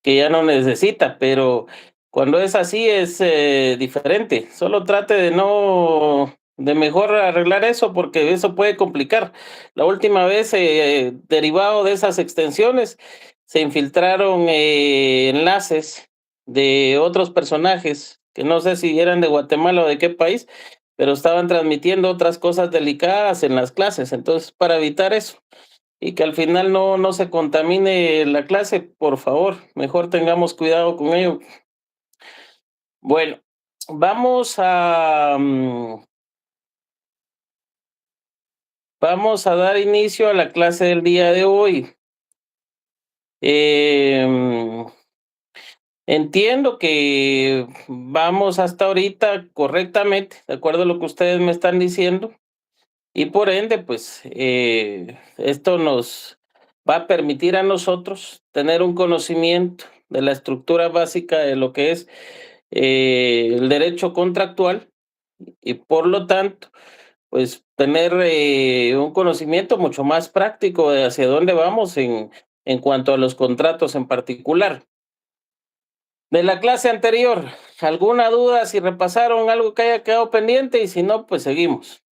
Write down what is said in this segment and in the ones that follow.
que ya no necesita, pero cuando es así es diferente. Solo trate de mejor arreglar eso porque eso puede complicar. La última vez, derivado de esas extensiones, se infiltraron enlaces de otros personajes, que no sé si eran de Guatemala o de qué país, pero estaban transmitiendo otras cosas delicadas en las clases. Entonces, para evitar eso y que al final no se contamine la clase, por favor, mejor tengamos cuidado con ello. Bueno, vamos a, vamos a dar inicio a la clase del día de hoy. Em, Entiendo que vamos hasta ahorita correctamente, de acuerdo a lo que ustedes me están diciendo. Y por ende, pues esto nos va a permitir a nosotros tener un conocimiento de la estructura básica de lo que es el derecho contractual y por lo tanto, pues tener un conocimiento mucho más práctico de hacia dónde vamos en cuanto a los contratos en particular. De la clase anterior, ¿alguna duda si repasaron algo que haya quedado pendiente? Y si no, pues seguimos.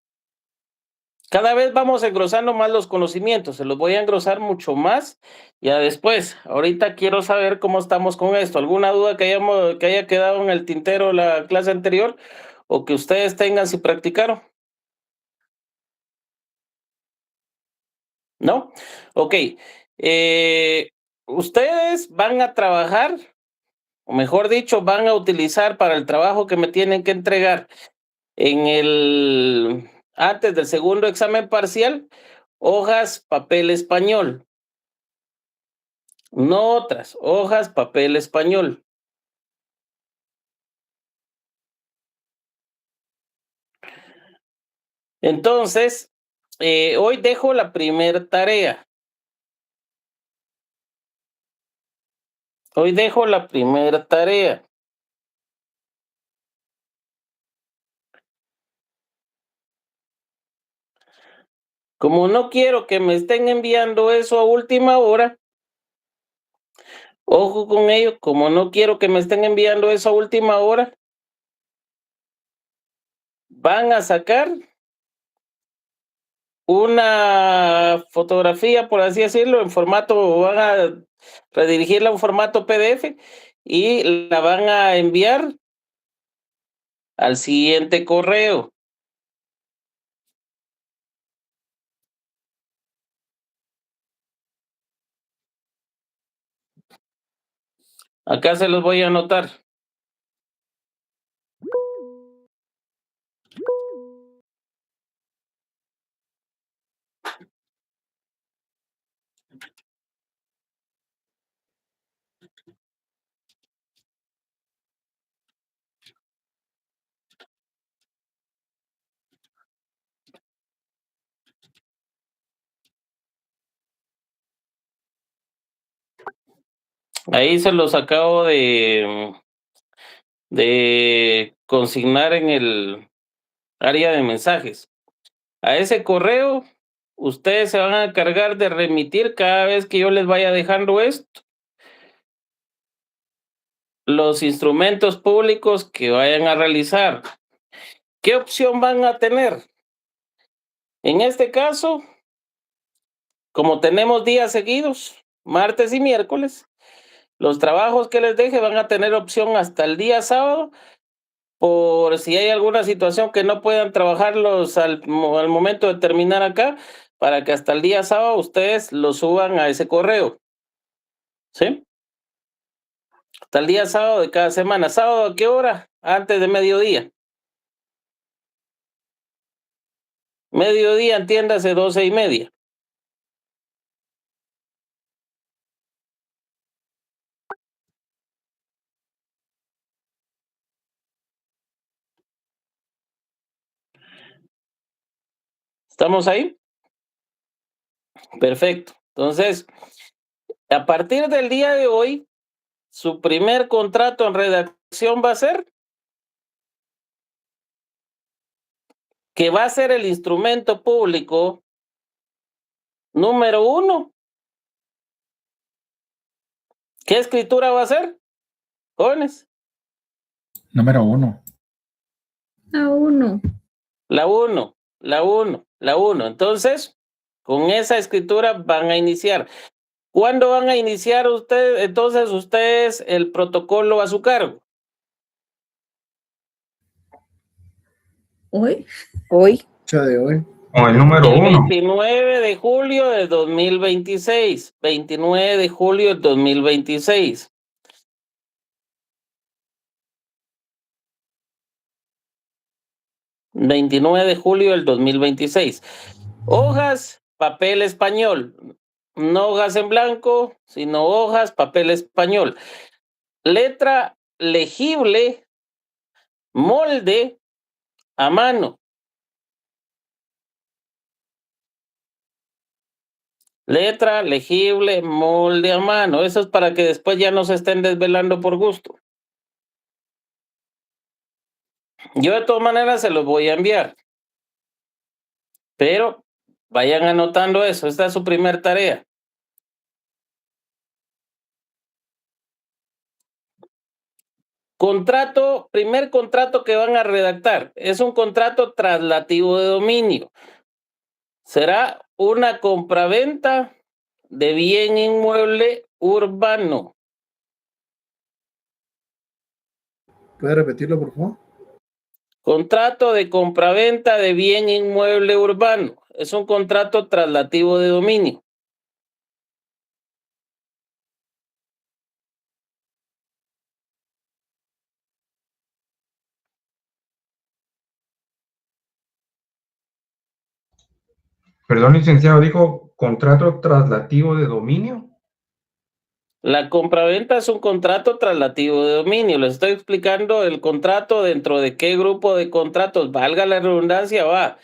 Cada vez vamos engrosando más los conocimientos, se los voy a engrosar mucho más ya después. Ahorita quiero saber cómo estamos con esto. ¿Alguna duda que haya quedado en el tintero la clase anterior o que ustedes tengan si practicaron? ¿No? Ok. Eh, Ustedes van a trabajar, o mejor dicho, van a utilizar para el trabajo que me tienen que entregar antes del segundo examen parcial, hojas, papel español. No otras, hojas, papel español. Entonces, hoy dejo la primer tarea. Hoy dejo la primera tarea. Como no quiero que me estén enviando eso a última hora, ojo con ello, como no quiero que me estén enviando eso a última hora, van a sacar una fotografía, por así decirlo, en formato, van a redirigirla en formato PDF y la van a enviar al siguiente correo. Acá se los voy a anotar. Ahí se los acabo de consignar en el área de mensajes. A ese correo, ustedes se van a encargar de remitir cada vez que yo les vaya dejando esto, los instrumentos públicos que vayan a realizar. ¿Qué opción van a tener? En este caso, como tenemos días seguidos, martes y miércoles, los trabajos que les deje van a tener opción hasta el día sábado por si hay alguna situación que no puedan trabajarlos al momento de terminar acá, para que hasta el día sábado ustedes lo suban a ese correo, ¿sí? Hasta el día sábado de cada semana. ¿Sábado a qué hora? Antes de mediodía. Mediodía, entiéndase, 12:30. ¿Estamos ahí? Perfecto. Entonces, a partir del día de hoy, su primer contrato en redacción va a ser que va a ser el instrumento público número 1 ¿Qué escritura va a ser, jóvenes? Número 1. La 1. La 1, la 1, la 1. Entonces, con esa escritura van a iniciar. ¿Cuándo van a iniciar ustedes, entonces, ustedes el protocolo a su cargo? ¿Hoy? Hoy. Fecha de hoy. Con el número El 1. 29 de julio de 2026. 29 de julio de 2026. ...29 de julio del 2026. Hojas, papel español. No hojas en blanco, sino hojas, papel español. Letra legible, molde a mano. Letra legible, molde a mano. Eso es para que después ya no se estén desvelando por gusto. Yo de todas maneras se los voy a enviar. Pero vayan anotando eso. Esta es su primer tarea. Contrato, primer contrato que van a redactar. Es un contrato traslativo de dominio. Será una compraventa de bien inmueble urbano. ¿Puede repetirlo, por favor? Contrato de compraventa de bien inmueble urbano. Es un contrato traslativo de dominio. Perdón, licenciado, dijo contrato traslativo de dominio. La compraventa es un contrato traslativo de dominio. Les estoy explicando el contrato dentro de qué grupo de contratos, valga la redundancia, va.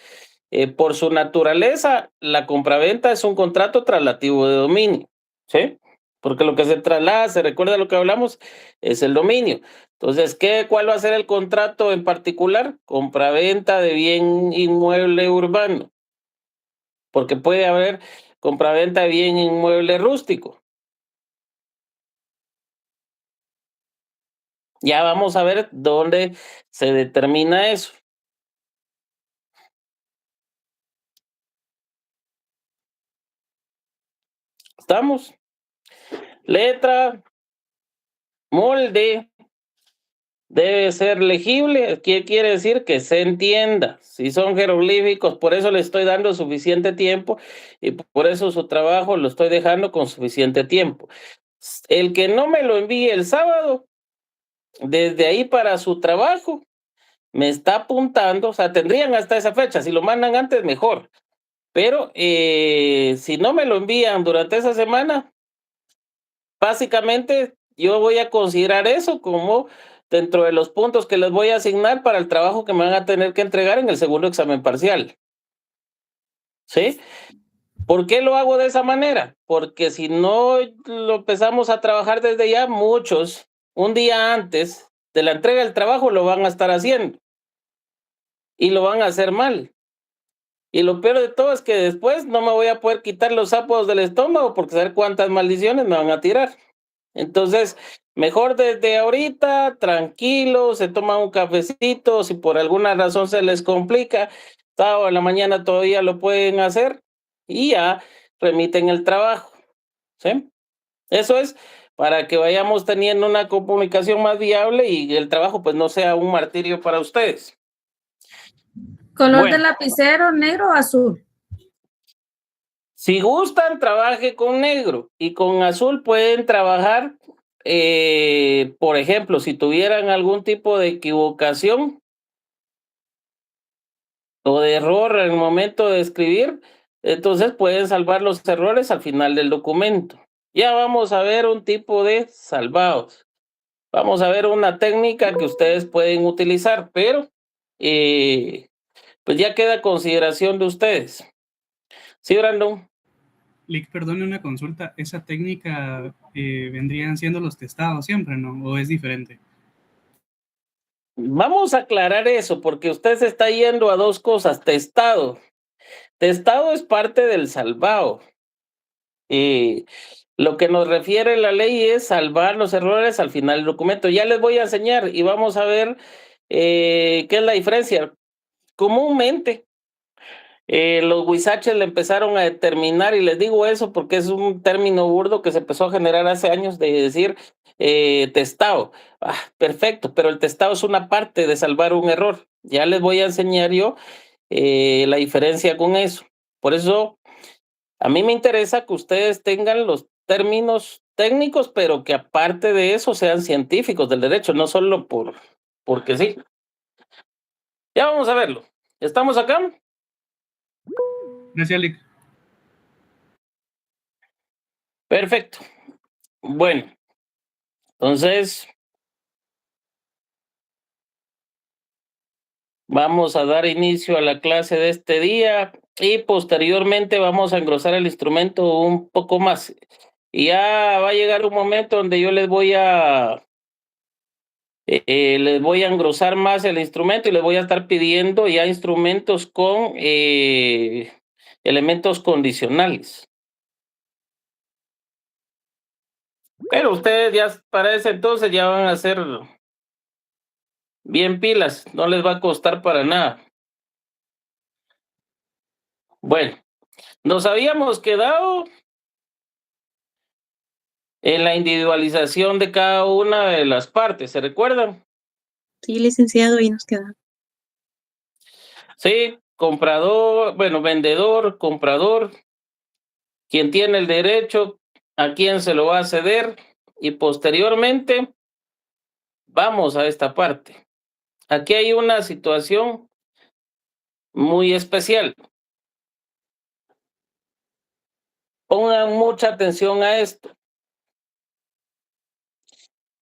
Por su naturaleza, la compraventa es un contrato traslativo de dominio, ¿sí? Porque lo que se traslada, se recuerda lo que hablamos, es el dominio. Entonces, ¿cuál va a ser el contrato en particular? Compraventa de bien inmueble urbano. Porque puede haber compraventa de bien inmueble rústico. Ya vamos a ver dónde se determina eso. ¿Estamos? Letra, molde, debe ser legible. ¿Qué quiere decir? Que se entienda. Si son jeroglíficos, por eso le estoy dando suficiente tiempo y por eso su trabajo lo estoy dejando con suficiente tiempo. El que no me lo envíe el sábado, desde ahí para su trabajo, me está apuntando, o sea, tendrían hasta esa fecha. Si lo mandan antes, mejor. Pero si no me lo envían durante esa semana, básicamente yo voy a considerar eso como dentro de los puntos que les voy a asignar para el trabajo que me van a tener que entregar en el segundo examen parcial. ¿Sí? ¿Por qué lo hago de esa manera? Porque si no lo empezamos a trabajar desde ya, muchos, un día antes de la entrega del trabajo, lo van a estar haciendo. Y lo van a hacer mal. Y lo peor de todo es que después no me voy a poder quitar los sapos del estómago porque saber cuántas maldiciones me van a tirar. Entonces, mejor desde ahorita, tranquilo, se toma un cafecito, si por alguna razón se les complica, sábado en la mañana todavía lo pueden hacer y ya remiten el trabajo, ¿sí? Eso es para que vayamos teniendo una comunicación más viable y el trabajo pues no sea un martirio para ustedes. ¿Color Bueno. de lapicero, negro o azul? Si gustan, trabaje con negro y con azul pueden trabajar, por ejemplo, si tuvieran algún tipo de equivocación o de error en el momento de escribir, entonces pueden salvar los errores al final del documento. Ya vamos a ver un tipo de salvados. Vamos a ver una técnica que ustedes pueden utilizar, pero pues ya queda a consideración de ustedes. ¿Sí, Brandon? Lick, perdone una consulta, ¿esa técnica vendrían siendo los testados siempre, no? ¿O es diferente? Vamos a aclarar eso, porque usted se está yendo a dos cosas. Testado. Testado es parte del salvado. Lo que nos refiere la ley es salvar los errores al final del documento. Ya les voy a enseñar y vamos a ver qué es la diferencia. Comúnmente, los huizaches le empezaron a determinar, y les digo eso porque es un término burdo que se empezó a generar hace años, de decir testado. Perfecto, pero el testado es una parte de salvar un error. Ya les voy a enseñar yo la diferencia con eso. Por eso, a mí me interesa que ustedes tengan los términos técnicos, pero que aparte de eso sean científicos del derecho, no solo porque sí. Ya vamos a verlo. ¿Estamos acá? Gracias, Lick. Perfecto. Bueno, entonces vamos a dar inicio a la clase de este día y posteriormente vamos a engrosar el instrumento un poco más. Y ya va a llegar un momento donde yo les voy a engrosar más el instrumento y les voy a estar pidiendo ya instrumentos con elementos condicionales. Pero ustedes ya para ese entonces ya van a ser bien pilas, no les va a costar para nada. Bueno, nos habíamos quedado en la individualización de cada una de las partes, ¿se recuerdan? Sí, licenciado, ahí nos queda. Sí, comprador, bueno, vendedor, comprador, quien tiene el derecho, a quién se lo va a ceder, y posteriormente vamos a esta parte. Aquí hay una situación muy especial. Pongan mucha atención a esto.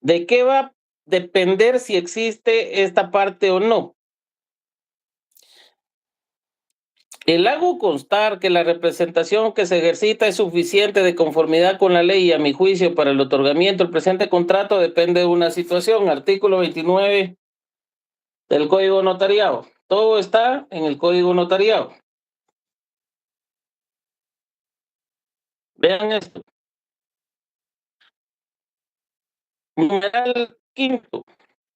¿De qué va a depender si existe esta parte o no? El hago constar que la representación que se ejercita es suficiente de conformidad con la ley y a mi juicio para el otorgamiento del presente contrato depende de una situación. Artículo 29 del Código Notariado. Todo está en el Código Notariado. Vean esto. Numeral quinto.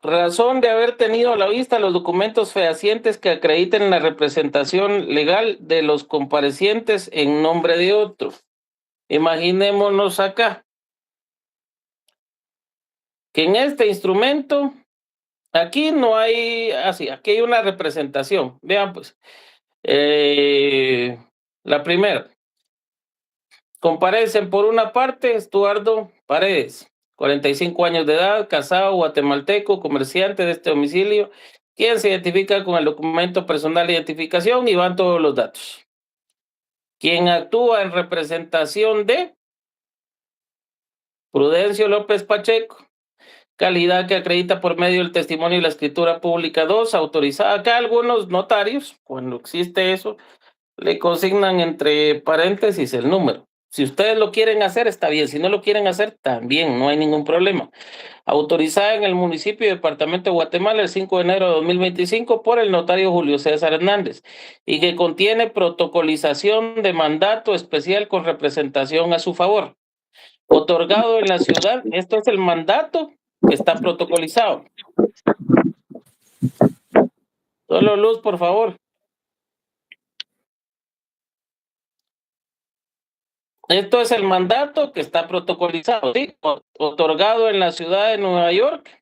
Razón de haber tenido a la vista los documentos fehacientes que acrediten la representación legal de los comparecientes en nombre de otro. Imaginémonos acá que en este instrumento, aquí no hay, aquí hay una representación. Vean pues, la primera. Comparecen por una parte Estuardo Paredes, 45 años de edad, casado, guatemalteco, comerciante de este domicilio, quien se identifica con el documento personal de identificación y van todos los datos. Quien actúa en representación de Prudencio López Pacheco, calidad que acredita por medio del testimonio y la escritura pública 2, autorizada. Acá algunos notarios, cuando existe eso, le consignan entre paréntesis el número. Si ustedes lo quieren hacer, está bien. Si no lo quieren hacer, también, no hay ningún problema. Autorizada en el municipio y departamento de Guatemala el 5 de enero de 2025 por el notario Julio César Hernández y que contiene protocolización de mandato especial con representación a su favor. Otorgado en la ciudad, esto es el mandato que está protocolizado. Solo luz, por favor. Esto es el mandato que está protocolizado, ¿sí? Otorgado en la ciudad de Nueva York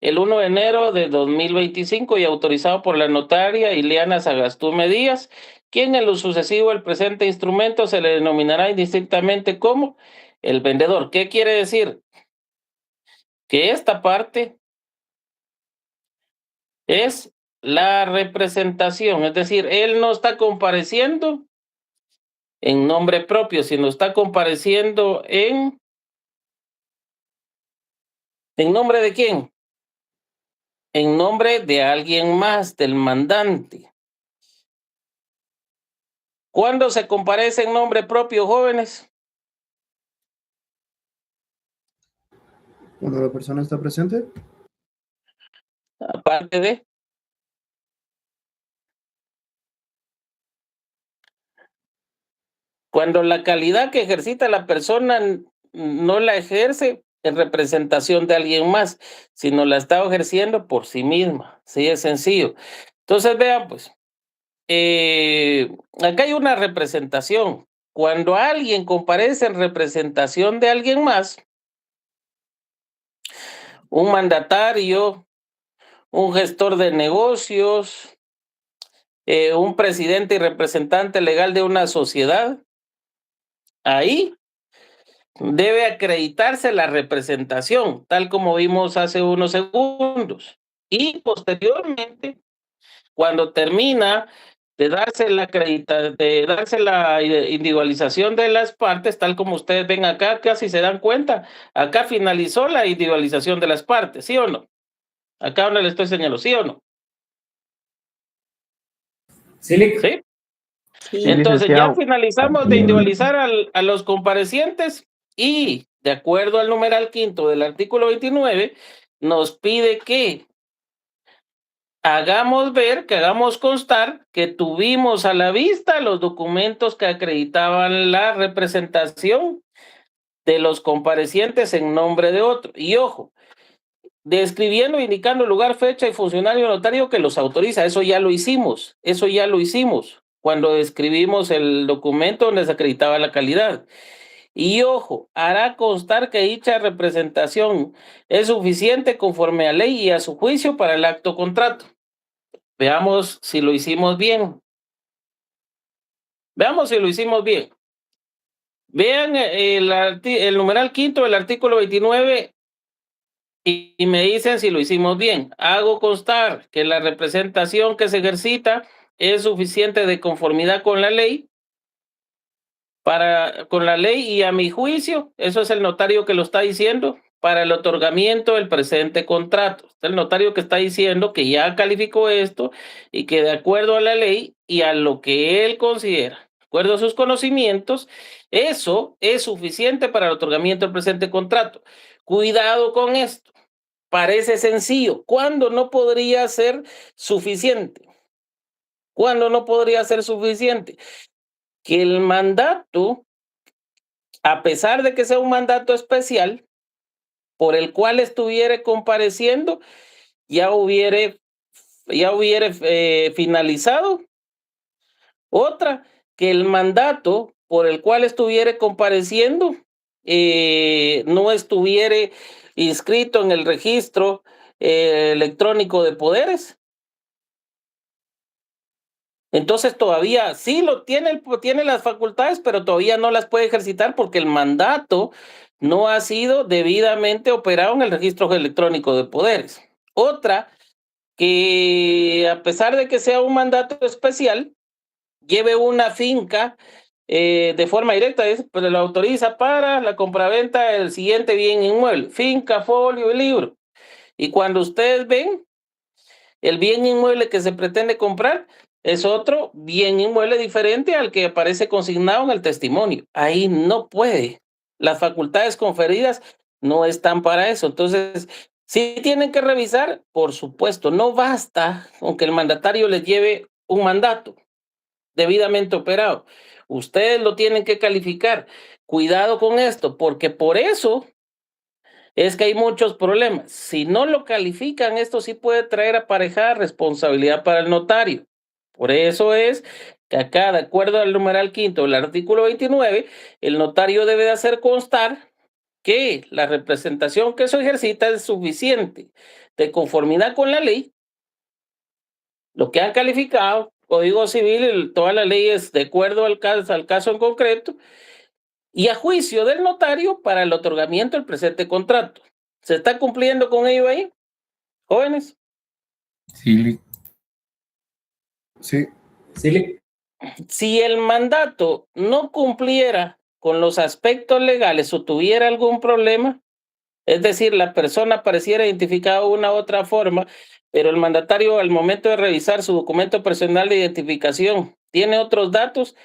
el 1 de enero de 2025 y autorizado por la notaria Ileana Sagastume Díaz, quien en lo sucesivo el presente instrumento se le denominará indistintamente como el vendedor. ¿Qué quiere decir? Que esta parte es la representación, es decir, él no está compareciendo en nombre propio, sino está compareciendo ¿en nombre de quién? En nombre de alguien más, del mandante. ¿Cuándo se comparece en nombre propio, jóvenes? Cuando la persona está presente. Aparte de... Cuando la calidad que ejercita la persona no la ejerce en representación de alguien más, sino la está ejerciendo por sí misma. Sí, es sencillo. Entonces, vean, pues, acá hay una representación. Cuando alguien comparece en representación de alguien más, un mandatario, un gestor de negocios, un presidente y representante legal de una sociedad, ahí debe acreditarse la representación, tal como vimos hace unos segundos. Y posteriormente, cuando termina de darse la individualización de las partes, tal como ustedes ven acá, casi se dan cuenta, acá finalizó la individualización de las partes, ¿sí o no? Acá donde le estoy señalando, ¿sí o no? Sí. ¿Sí? Sí. Entonces ya finalizamos de individualizar a los comparecientes y de acuerdo al numeral 5 del artículo 29 nos pide que hagamos constar que tuvimos a la vista los documentos que acreditaban la representación de los comparecientes en nombre de otro. Y ojo, describiendo, indicando lugar, fecha y funcionario notario que los autoriza. Eso ya lo hicimos cuando describimos el documento donde se acreditaba la calidad. Y ojo, hará constar que dicha representación es suficiente conforme a ley y a su juicio para el acto contrato. Veamos si lo hicimos bien. Vean el numeral 5 del artículo 29 y me dicen si lo hicimos bien. Hago constar que la representación que se ejercita es suficiente de conformidad con la ley y a mi juicio, eso es el notario que lo está diciendo, para el otorgamiento del presente contrato. Es el notario que está diciendo que ya calificó esto y que de acuerdo a la ley y a lo que él considera, de acuerdo a sus conocimientos, eso es suficiente para el otorgamiento del presente contrato. Cuidado con esto. Parece sencillo. ¿Cuándo no podría ser suficiente? Que el mandato, a pesar de que sea un mandato especial, por el cual estuviere compareciendo, ya hubiere finalizado. Otra, que el mandato por el cual estuviere compareciendo no estuviere inscrito en el registro electrónico de poderes. Entonces todavía sí tiene las facultades, pero todavía no las puede ejercitar porque el mandato no ha sido debidamente operado en el registro electrónico de poderes. Otra, que a pesar de que sea un mandato especial, lleve una finca de forma directa, pero lo autoriza para la compraventa del siguiente bien inmueble: finca, folio y libro. Y cuando ustedes ven el bien inmueble que se pretende comprar, es otro bien inmueble diferente al que aparece consignado en el testimonio. Ahí no puede. Las facultades conferidas no están para eso. Entonces, sí tienen que revisar, por supuesto. No basta con que el mandatario les lleve un mandato debidamente operado. Ustedes lo tienen que calificar. Cuidado con esto, porque por eso es que hay muchos problemas. Si no lo califican, esto sí puede traer aparejada responsabilidad para el notario. Por eso es que acá, de acuerdo al numeral 5 del artículo 29, el notario debe de hacer constar que la representación que se ejercita es suficiente de conformidad con la ley, lo que han calificado, Código Civil, todas las leyes de acuerdo al caso en concreto, y a juicio del notario para el otorgamiento del presente contrato. ¿Se está cumpliendo con ello ahí, jóvenes? Sí. Si el mandato no cumpliera con los aspectos legales o tuviera algún problema, es decir, la persona pareciera identificada de una u otra forma, pero el mandatario al momento de revisar su documento personal de identificación tiene otros datos,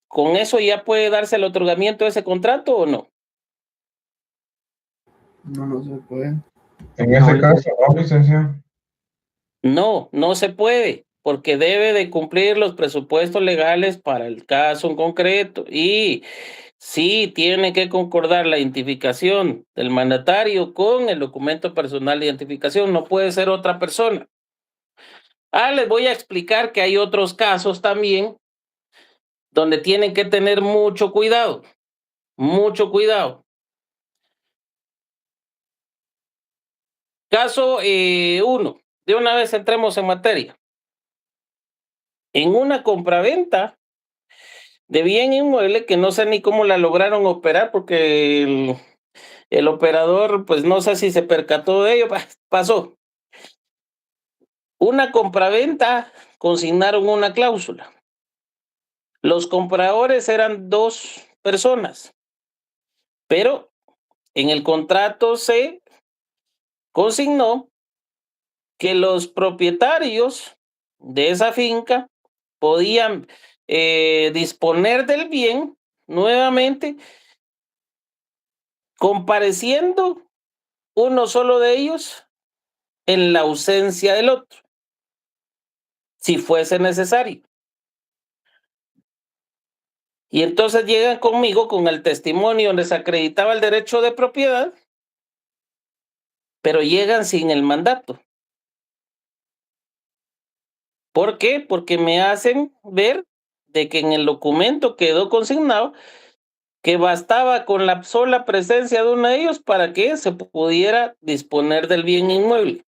¿con eso ya puede darse el otorgamiento de ese contrato o no? No se puede. En ese caso, no, licenciado. No se puede, porque debe de cumplir los presupuestos legales para el caso en concreto. Y sí tiene que concordar la identificación del mandatario con el documento personal de identificación, no puede ser otra persona. Les voy a explicar que hay otros casos también donde tienen que tener mucho cuidado, mucho cuidado. Caso 1, de una vez entremos en materia. En una compraventa de bien inmueble que no sé ni cómo la lograron operar porque el operador, pues no sé si se percató de ello, pasó. Una compraventa, consignaron una cláusula. Los compradores eran 2 personas, pero en el contrato se consignó que los propietarios de esa finca podían disponer del bien nuevamente compareciendo uno solo de ellos en la ausencia del otro, si fuese necesario. Y entonces llegan conmigo con el testimonio donde se acreditaba el derecho de propiedad, pero llegan sin el mandato. ¿Por qué? Porque me hacen ver de que en el documento quedó consignado que bastaba con la sola presencia de uno de ellos para que se pudiera disponer del bien inmueble.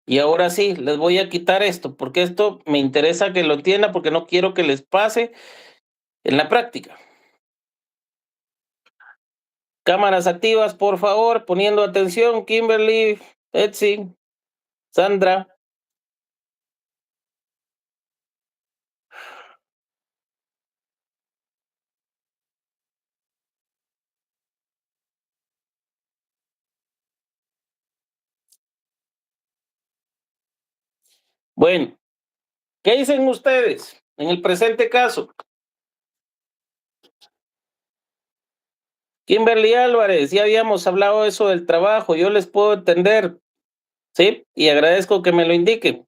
Y ahora sí, les voy a quitar esto, porque esto me interesa que lo entiendan, porque no quiero que les pase en la práctica. Cámaras activas, por favor, poniendo atención, Kimberly, Etsy, Sandra. Bueno, ¿qué dicen ustedes en el presente caso? Kimberly Álvarez, ya habíamos hablado de eso del trabajo, yo les puedo entender, ¿sí? Y agradezco que me lo indiquen.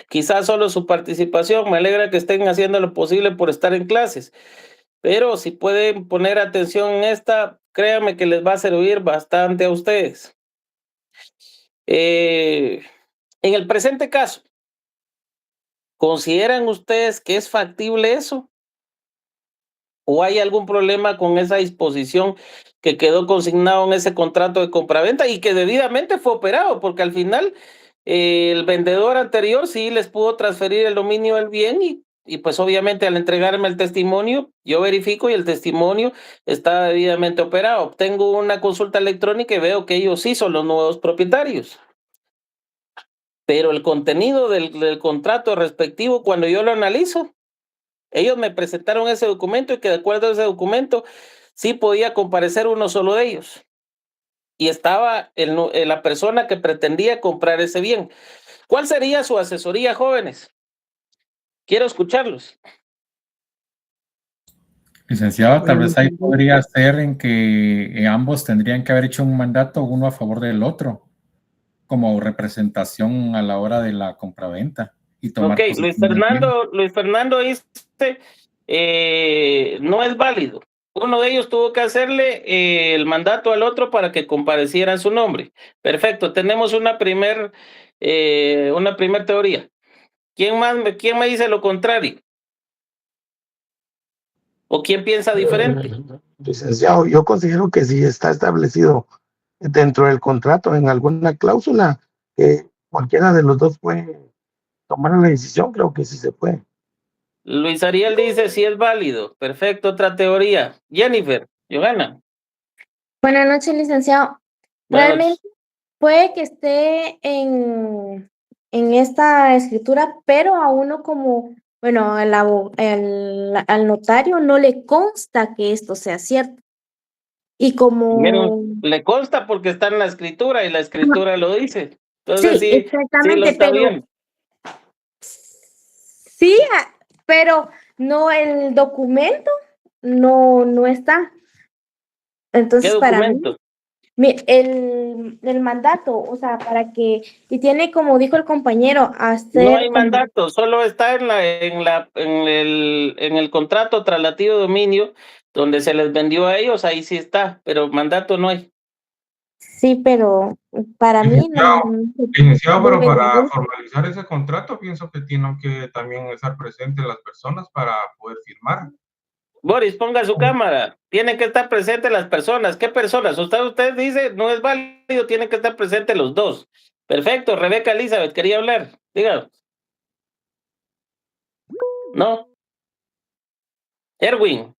Quizás solo su participación, me alegra que estén haciendo lo posible por estar en clases, pero si pueden poner atención en esta, créanme que les va a servir bastante a ustedes. En el presente caso, ¿consideran ustedes que es factible eso? ¿O hay algún problema con esa disposición que quedó consignado en ese contrato de compraventa y que debidamente fue operado? Porque al final el vendedor anterior sí les pudo transferir el dominio del bien y pues obviamente al entregarme el testimonio, yo verifico y el testimonio está debidamente operado. Obtengo una consulta electrónica y veo que ellos sí son los nuevos propietarios. Pero el contenido del contrato respectivo, cuando yo lo analizo, ellos me presentaron ese documento y que de acuerdo a ese documento sí podía comparecer uno solo de ellos. Y estaba la persona que pretendía comprar ese bien. ¿Cuál sería su asesoría, jóvenes? Quiero escucharlos. Licenciado, tal vez ahí podría ser en que ambos tendrían que haber hecho un mandato, uno a favor del otro, como representación a la hora de la compraventa. Y tomar Ok, Luis Fernando dice, no es válido. Uno de ellos tuvo que hacerle el mandato al otro para que compareciera en su nombre. Perfecto, tenemos una primer teoría. ¿Quién me dice lo contrario? ¿O quién piensa diferente? Licenciado, yo considero que si está establecido dentro del contrato en alguna cláusula, que cualquiera de los dos puede tomar la decisión, creo que sí se puede. Luis Ariel dice sí es válido. Perfecto, otra teoría. Jennifer, Johanna. Buenas noches, licenciado. Realmente puede que esté en esta escritura, pero a uno como, bueno, al notario no le consta que esto sea cierto. Y como... Miren, le consta porque está en la escritura y la escritura lo dice. Entonces sí, sí, exactamente, sí lo está bien. Sí, pero no, el documento no está. Entonces, ¿Qué documento? el mandato, o sea, para que, y tiene, como dijo el compañero, hacer... No hay mandato, solo está en el contrato traslativo de dominio, donde se les vendió a ellos, ahí sí está, pero mandato no hay. Sí, pero para mí no... Licenciado, pero para formalizar ese contrato, pienso que tienen que también estar presentes las personas para poder firmar. Boris, ponga su cámara. Tienen que estar presentes las personas. ¿Qué personas? Usted dice, no es válido, tienen que estar presentes los dos. Perfecto, Rebeca Elizabeth, quería hablar. Diga. ¿No? Erwin.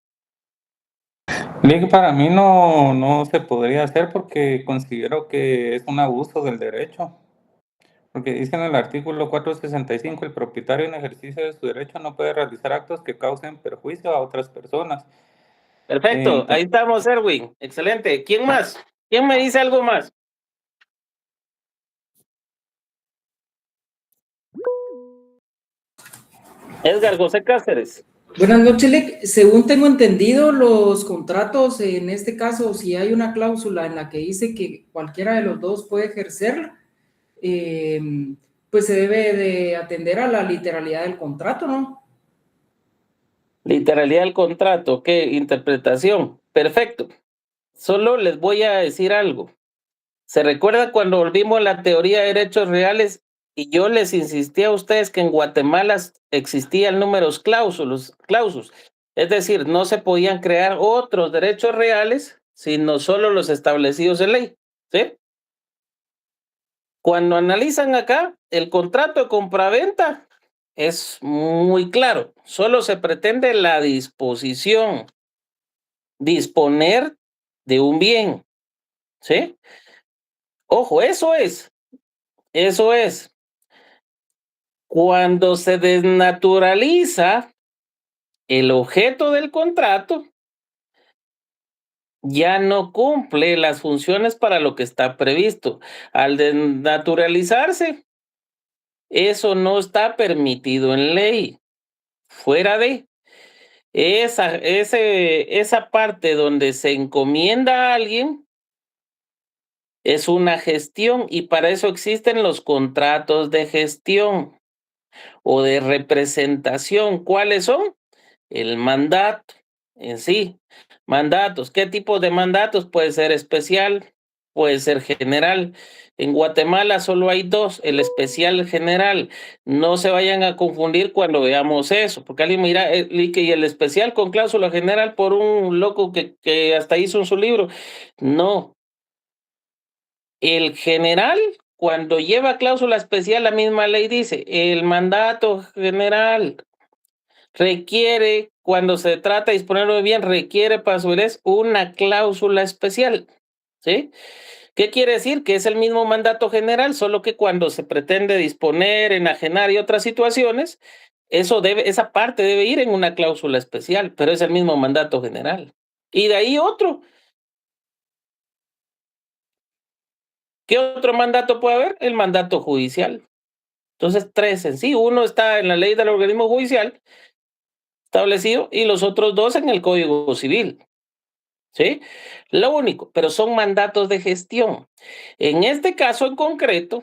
Bien, para mí no se podría hacer porque considero que es un abuso del derecho. Porque dice en el artículo 465, el propietario en ejercicio de su derecho no puede realizar actos que causen perjuicio a otras personas. Perfecto, ahí estamos, Erwin. Excelente. ¿Quién más? ¿Quién me dice algo más? Edgar José Cáceres. Buenas noches, Lec. Según tengo entendido, los contratos, en este caso, si hay una cláusula en la que dice que cualquiera de los dos puede ejercer, pues se debe de atender a la literalidad del contrato, ¿no? Literalidad del contrato, ¿qué? Interpretación. Perfecto. Solo les voy a decir algo. ¿Se recuerda cuando volvimos a la teoría de derechos reales y yo les insistí a ustedes que en Guatemala existían números clausus? Es decir, no se podían crear otros derechos reales, sino solo los establecidos en ley. ¿Sí? Cuando analizan acá, el contrato de compraventa es muy claro. Solo se pretende la disposición, disponer de un bien. ¿Sí? Ojo, eso es. Cuando se desnaturaliza el objeto del contrato, ya no cumple las funciones para lo que está previsto. Al desnaturalizarse, eso no está permitido en ley. Fuera de esa parte donde se encomienda a alguien, es una gestión y para eso existen los contratos de gestión o de representación. ¿Cuáles son? El mandato en sí. Mandatos. ¿Qué tipo de mandatos? Puede ser especial, puede ser general. En Guatemala solo hay dos, el especial y el general. No se vayan a confundir cuando veamos eso, porque alguien mira y el especial con cláusula general por un loco que hasta hizo en su libro. No. El general, cuando lleva cláusula especial, la misma ley dice, el mandato general requiere, cuando se trata de disponerlo de bien, requiere para su vez una cláusula especial. ¿Sí? ¿Qué quiere decir? Que es el mismo mandato general, solo que cuando se pretende disponer, enajenar y otras situaciones, esa parte debe ir en una cláusula especial, pero es el mismo mandato general. Y de ahí otro. ¿Qué otro mandato puede haber? El mandato judicial. Entonces, tres en sí. Uno está en la ley del organismo judicial establecido y los otros dos en el Código Civil. ¿Sí? Lo único, pero son mandatos de gestión. En este caso en concreto,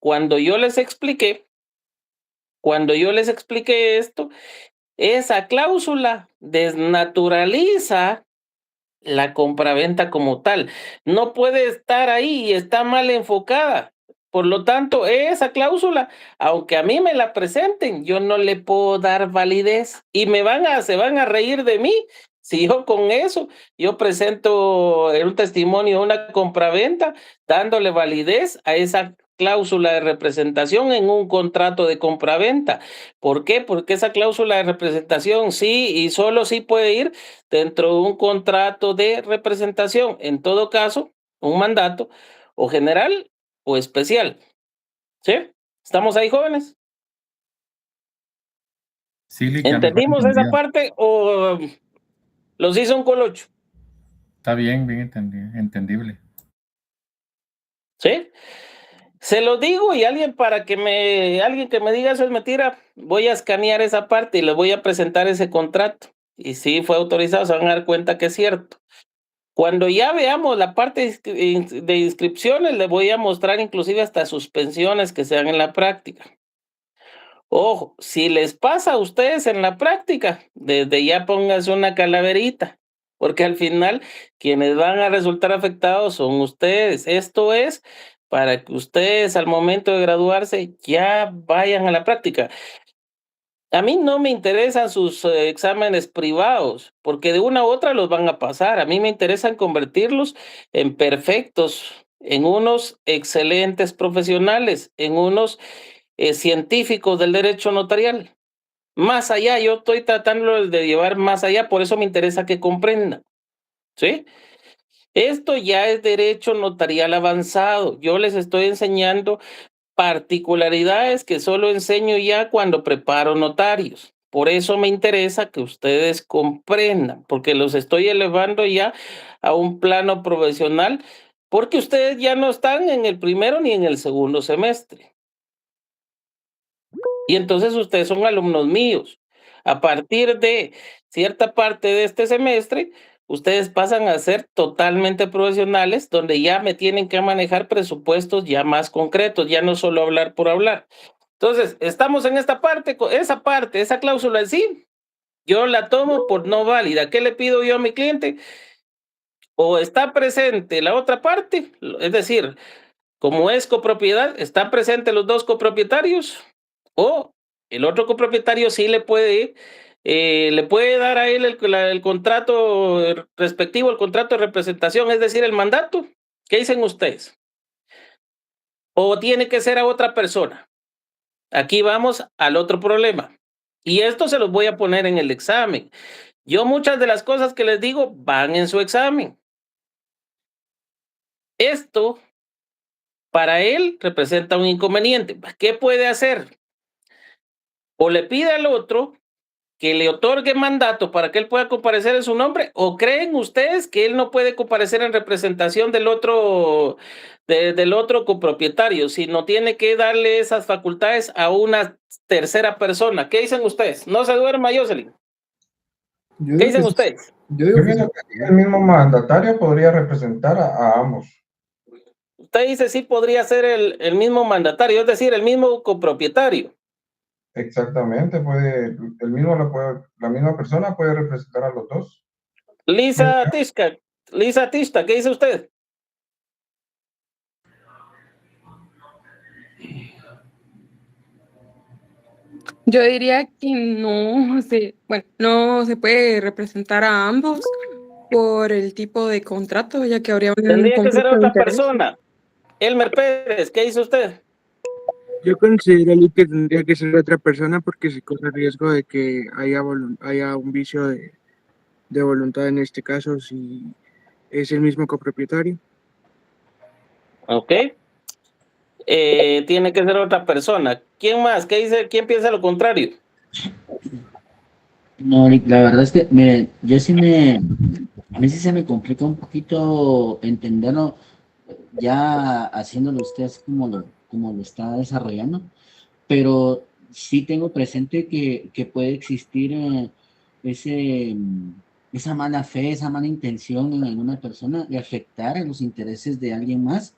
cuando yo les expliqué esto, esa cláusula desnaturaliza la compraventa como tal. No puede estar ahí y está mal enfocada. Por lo tanto, esa cláusula, aunque a mí me la presenten, yo no le puedo dar validez y se van a reír de mí si yo con eso, yo presento un testimonio, una compraventa, dándole validez a esa cláusula de representación en un contrato de compraventa. ¿Por qué? Porque esa cláusula de representación sí y solo sí puede ir dentro de un contrato de representación. En todo caso, un mandato o general o especial. ¿Sí? ¿Estamos ahí, jóvenes? Sí, ¿Entendimos esa parte o los hizo un colocho? Está bien entendible. ¿Sí? Se lo digo y alguien que me diga eso es mentira, voy a escanear esa parte y les voy a presentar ese contrato. Y si fue autorizado, se van a dar cuenta que es cierto. Cuando ya veamos la parte de inscripciones, le voy a mostrar inclusive hasta suspensiones que se dan en la práctica. Ojo, si les pasa a ustedes en la práctica, desde ya pónganse una calaverita, porque al final quienes van a resultar afectados son ustedes. Esto es para que ustedes al momento de graduarse ya vayan a la práctica. A mí no me interesan sus exámenes privados, porque de una u otra los van a pasar. A mí me interesan convertirlos en perfectos, en unos excelentes profesionales, en unos científicos del derecho notarial. Más allá, yo estoy tratando de llevar más allá, por eso me interesa que comprendan. ¿Sí? Esto ya es derecho notarial avanzado. Yo les estoy enseñando particularidades que solo enseño ya cuando preparo notarios. Por eso me interesa que ustedes comprendan, porque los estoy elevando ya a un plano profesional, porque ustedes ya no están en el primero ni en el segundo semestre. Y entonces ustedes son alumnos míos. A partir de cierta parte de este semestre, ustedes pasan a ser totalmente profesionales, donde ya me tienen que manejar presupuestos ya más concretos, ya no solo hablar por hablar. Entonces, estamos en esta parte, esa cláusula en sí, yo la tomo por no válida. ¿Qué le pido yo a mi cliente? O está presente la otra parte, es decir, como es copropiedad, están presentes los dos copropietarios, o el otro copropietario sí le puede dar a él el contrato respectivo, el contrato de representación, es decir, el mandato. ¿Qué dicen ustedes? ¿O tiene que ser a otra persona? Aquí vamos al otro problema. Y esto se los voy a poner en el examen. Yo muchas de las cosas que les digo van en su examen. Esto para él representa un inconveniente. ¿Qué puede hacer? O le pide al otro que le otorgue mandato para que él pueda comparecer en su nombre, o creen ustedes que él no puede comparecer en representación del otro copropietario, sino tiene que darle esas facultades a una tercera persona. ¿Qué dicen ustedes? No se duerma, Jocelyn. ¿Qué dicen ustedes? Yo pienso que el mismo mandatario podría representar a ambos. Usted dice sí podría ser el mismo mandatario, es decir, el mismo copropietario. Exactamente, la misma persona puede representar a los dos. Lisa Tishka, ¿qué dice usted? Yo diría que no se puede representar a ambos por el tipo de contrato, ya que habría un Tendría que ser conflicto de otra interés. persona. Elmer Pérez, ¿qué dice usted? Yo considero que tendría que ser otra persona porque se corre riesgo de que haya un vicio de voluntad en este caso si es el mismo copropietario. Ok. Tiene que ser otra persona. ¿Quién más? ¿Qué dice? ¿Quién piensa lo contrario? No, la verdad es que, miren, a mí sí se me complica un poquito entenderlo ya haciéndolo usted así como lo está desarrollando, pero sí tengo presente que puede existir esa mala fe, esa mala intención en alguna persona de afectar a los intereses de alguien más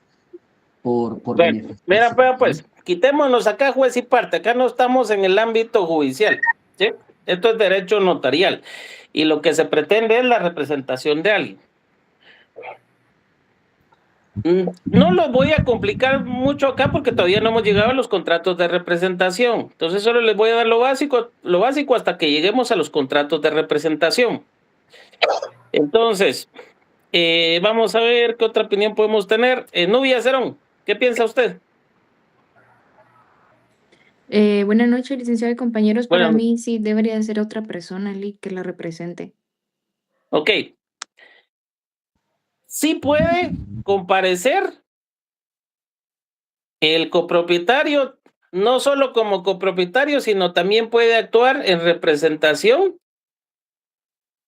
por Bueno, mira, pues, quitémonos acá juez y parte, acá no estamos en el ámbito judicial, ¿sí? Esto es derecho notarial, y lo que se pretende es la representación de alguien. No lo voy a complicar mucho acá porque todavía no hemos llegado a los contratos de representación. Entonces solo les voy a dar lo básico hasta que lleguemos a los contratos de representación. Entonces, vamos a ver qué otra opinión podemos tener. Nubia Cerón, ¿qué piensa usted? Buenas noches, licenciado y compañeros. Para Bueno, mí sí debería ser otra persona que la represente. ok. Sí puede comparecer el copropietario, no solo como copropietario, sino también puede actuar en representación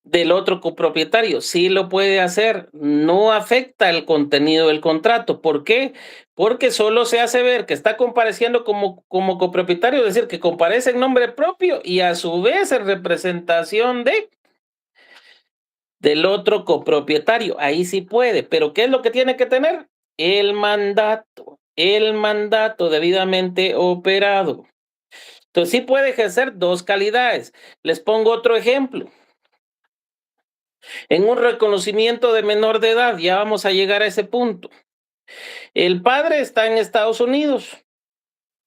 del otro copropietario. Sí lo puede hacer, no afecta el contenido del contrato. ¿Por qué? Porque solo se hace ver que está compareciendo como copropietario, es decir, que comparece en nombre propio y a su vez en representación de. del otro copropietario. Ahí sí puede, pero ¿qué es lo que tiene que tener? El mandato debidamente operado. Entonces sí puede ejercer dos calidades. Les pongo otro ejemplo. En un reconocimiento de menor de edad, ya vamos a llegar a ese punto. El padre está en Estados Unidos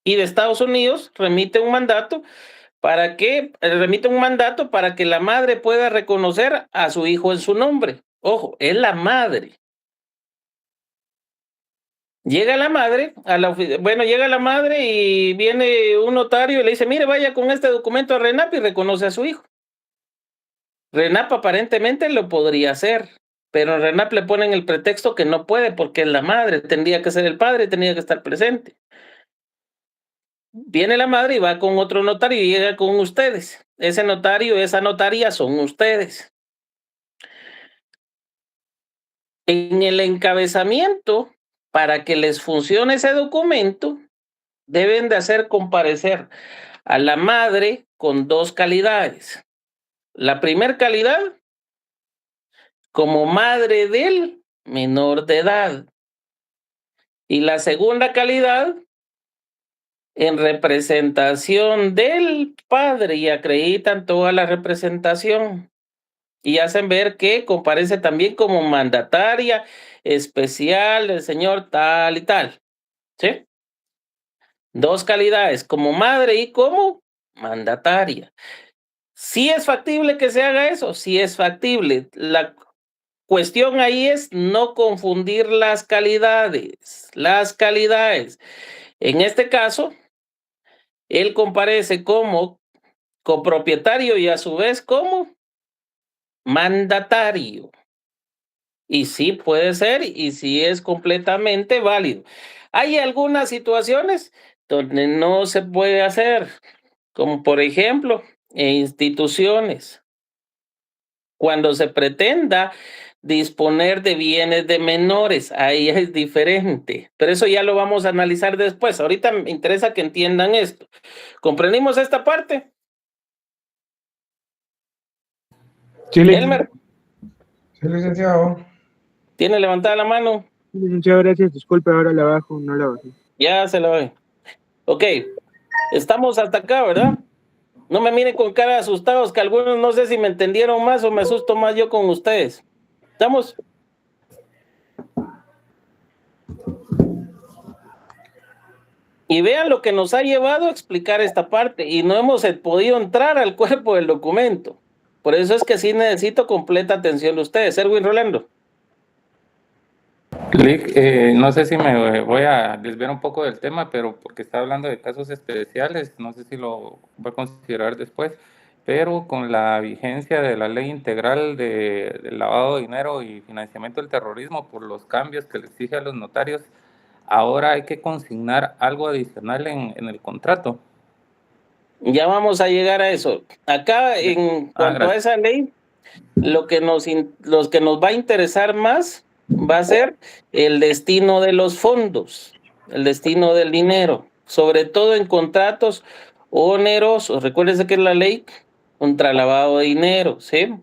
y de Estados Unidos remite un mandato para que la madre pueda reconocer a su hijo en su nombre. Ojo, es la madre. Llega la madre llega la madre y viene un notario y le dice, mire, vaya con este documento a RENAP y reconoce a su hijo. RENAP aparentemente lo podría hacer, pero en RENAP le ponen el pretexto que no puede porque es la madre, tendría que ser el padre, tenía que estar presente. Viene la madre y va con otro notario y llega con ustedes. Ese notario, esa notaria son ustedes. En el encabezamiento, para que les funcione ese documento, deben de hacer comparecer a la madre con dos calidades. La primera calidad, como madre del menor de edad. Y la segunda calidad, en representación del padre, y acreditan toda la representación. Y hacen ver que comparece también como mandataria especial del señor tal y tal. ¿Sí? Dos calidades, como madre y como mandataria. ¿Sí es factible que se haga eso? Sí es factible. La cuestión ahí es no confundir las calidades. Las calidades. En este caso, él comparece como copropietario y a su vez como mandatario. Y sí puede ser y sí es completamente válido. Hay algunas situaciones donde no se puede hacer, como por ejemplo, en instituciones, cuando se pretenda disponer de bienes de menores, ahí es diferente, pero eso ya lo vamos a analizar después. Ahorita me interesa que entiendan esto. ¿Comprendimos esta parte? Sí, Elmer, Sí, licenciado. ¿tiene levantada la mano? licenciado, gracias. Disculpe, ahora la bajo, no la bajé. Ya se la doy. Ok, estamos hasta acá, ¿verdad? No me miren con cara de asustados, que algunos no sé si me entendieron más o me asusto más yo con ustedes. ¿Estamos? Y vean lo que nos ha llevado a explicar esta parte y no hemos podido entrar al cuerpo del documento. Por eso es que sí necesito completa atención de ustedes. Erwin Rolando. Lick, no sé si me voy a desviar un poco del tema, pero porque está hablando de casos especiales, no sé si lo voy a considerar después, pero con la vigencia de la ley integral del lavado de dinero y financiamiento del terrorismo por los cambios que le exige a los notarios, ahora hay que consignar algo adicional en el contrato. Ya vamos a llegar a eso. Acá, en cuanto a esa ley, lo que nos va a interesar más va a ser el destino de los fondos, el destino del dinero, sobre todo en contratos onerosos. Recuérdense que es la ley contra lavado de dinero, ¿sí?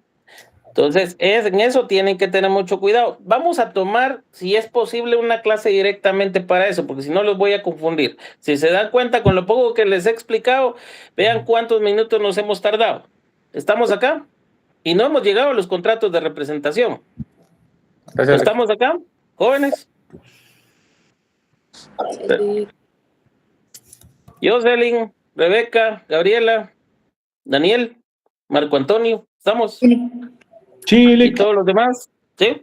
Entonces, en eso tienen que tener mucho cuidado. Vamos a tomar, si es posible, una clase directamente para eso, porque si no los voy a confundir. Si se dan cuenta con lo poco que les he explicado, vean cuántos minutos nos hemos tardado. ¿Estamos acá? Y no hemos llegado a los contratos de representación. Gracias. ¿Estamos acá, jóvenes? Jocelyn, Rebeca, Gabriela, Daniel, Marco Antonio, ¿estamos? Sí, ¿Y todos los demás? ¿Sí?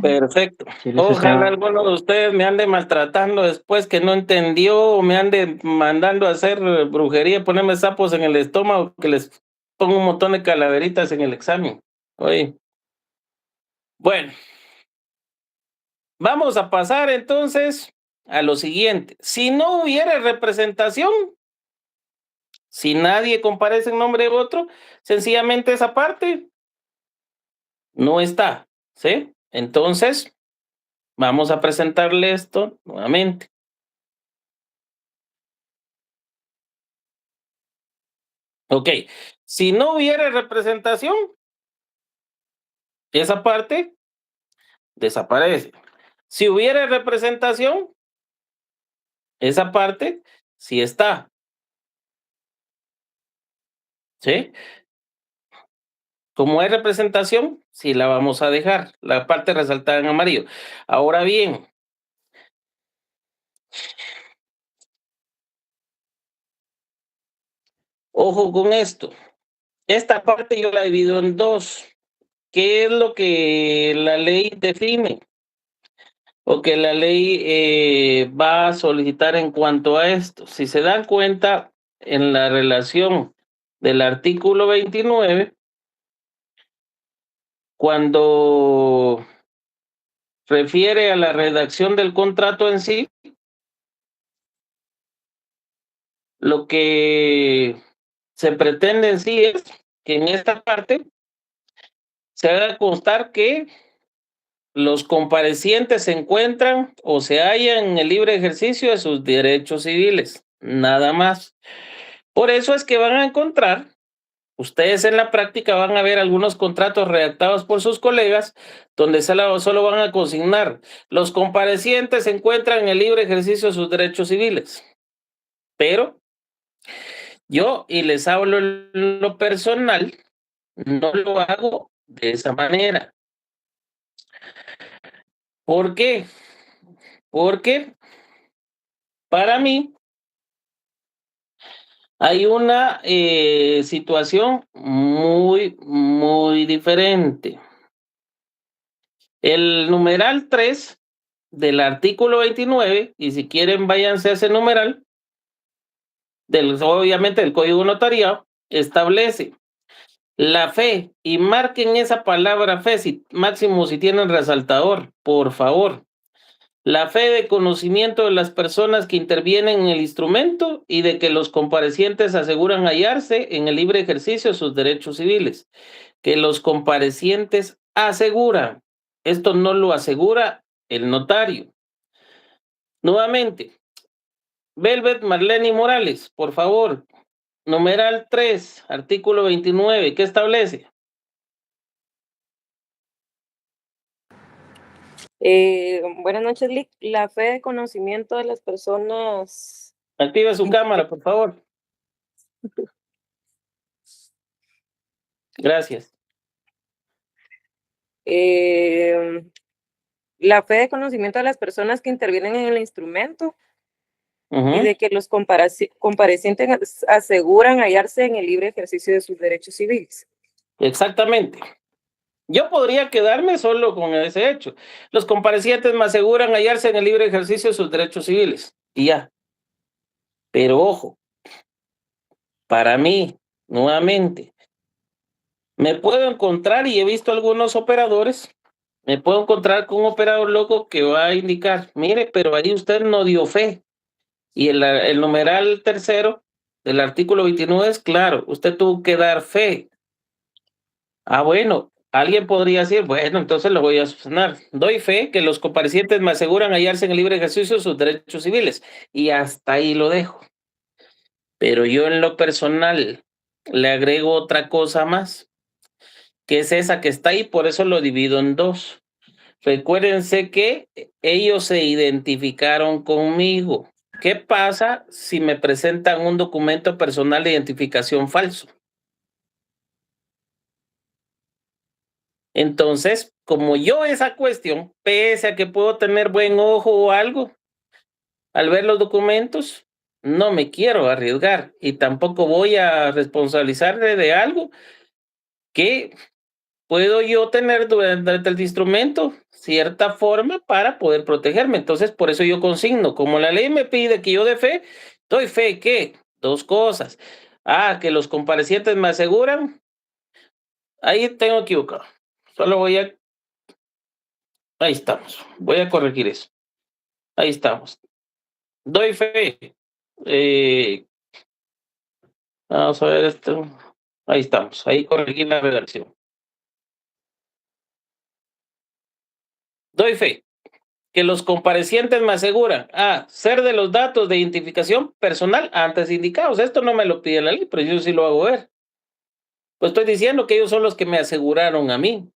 Perfecto. Ojalá alguno de ustedes me ande maltratando después que no entendió o me ande mandando a hacer brujería, ponerme sapos en el estómago, que les pongo un montón de calaveritas en el examen. Oye. Bueno. Vamos a pasar entonces a lo siguiente. Si no hubiera representación, si nadie comparece en nombre de otro, sencillamente esa parte no está, ¿sí? Entonces, vamos a presentarle esto nuevamente. Ok, si no hubiera representación, esa parte desaparece. Si hubiera representación, esa parte sí está. ¿Sí? Como hay representación, sí la vamos a dejar, la parte resaltada en amarillo. Ahora bien, ojo con esto. Esta parte yo la divido en dos. ¿Qué es lo que la ley define? O que la ley va a solicitar en cuanto a esto. Si se dan cuenta, en la relación del artículo 29, cuando refiere a la redacción del contrato en sí, lo que se pretende en sí es que en esta parte se haga constar que los comparecientes se encuentran o se hallan en el libre ejercicio de sus derechos civiles, nada más. Por eso es que van a encontrar, ustedes en la práctica van a ver algunos contratos redactados por sus colegas donde solo van a consignar, los comparecientes se encuentran en el libre ejercicio de sus derechos civiles. Pero yo, y les hablo en lo personal, no lo hago de esa manera. ¿Por qué? Porque para mí hay una situación muy diferente. El numeral 3 del artículo 29, y si quieren váyanse a ese numeral, obviamente del Código Notariado, establece la fe, y marquen esa palabra fe, máximo si tienen resaltador, por favor. La fe de conocimiento de las personas que intervienen en el instrumento y de que los comparecientes aseguran hallarse en el libre ejercicio de sus derechos civiles. Que los comparecientes aseguran. Esto no lo asegura el notario. Nuevamente, Velvet Marlene Morales, por favor. Numeral 3, artículo 29, ¿qué establece? Buenas noches, Lick. La fe de conocimiento de las personas. Active su cámara, por favor. Gracias. La fe de conocimiento de las personas que intervienen en el instrumento y de que los comparecientes aseguran hallarse en el libre ejercicio de sus derechos civiles. Exactamente. Yo podría quedarme solo con ese hecho. Los comparecientes me aseguran hallarse en el libre ejercicio de sus derechos civiles. Y ya. Pero ojo, para mí, nuevamente, me puedo encontrar, y he visto algunos operadores, me puedo encontrar con un operador loco que va a indicar, mire, pero ahí usted no dio fe. Y el numeral 3 del artículo 29 es claro, usted tuvo que dar fe. Ah, bueno, alguien podría decir, bueno, entonces lo voy a subsanar. Doy fe que los comparecientes me aseguran hallarse en el libre ejercicio de sus derechos civiles. Y hasta ahí lo dejo. Pero yo en lo personal le agrego otra cosa más, que es esa que está ahí, por eso lo divido en dos. Recuérdense que ellos se identificaron conmigo. ¿Qué pasa si me presentan un documento personal de identificación falso? Entonces, como yo esa cuestión, pese a que puedo tener buen ojo o algo, al ver los documentos, no me quiero arriesgar y tampoco voy a responsabilizarle de algo que puedo yo tener durante el instrumento cierta forma para poder protegerme. Entonces, por eso yo consigno, como la ley me pide que yo dé fe, doy fe que dos cosas. Que los comparecientes me aseguran, ahí tengo equivocado. Solo voy a... Ahí estamos. Voy a corregir eso. Ahí estamos. Doy fe. Vamos a ver esto. Ahí estamos. Ahí corregí la redacción. Doy fe que los comparecientes me aseguran ser de los datos de identificación personal antes indicados. Esto no me lo pide la ley, pero yo sí lo hago ver. Pues estoy diciendo que ellos son los que me aseguraron a mí.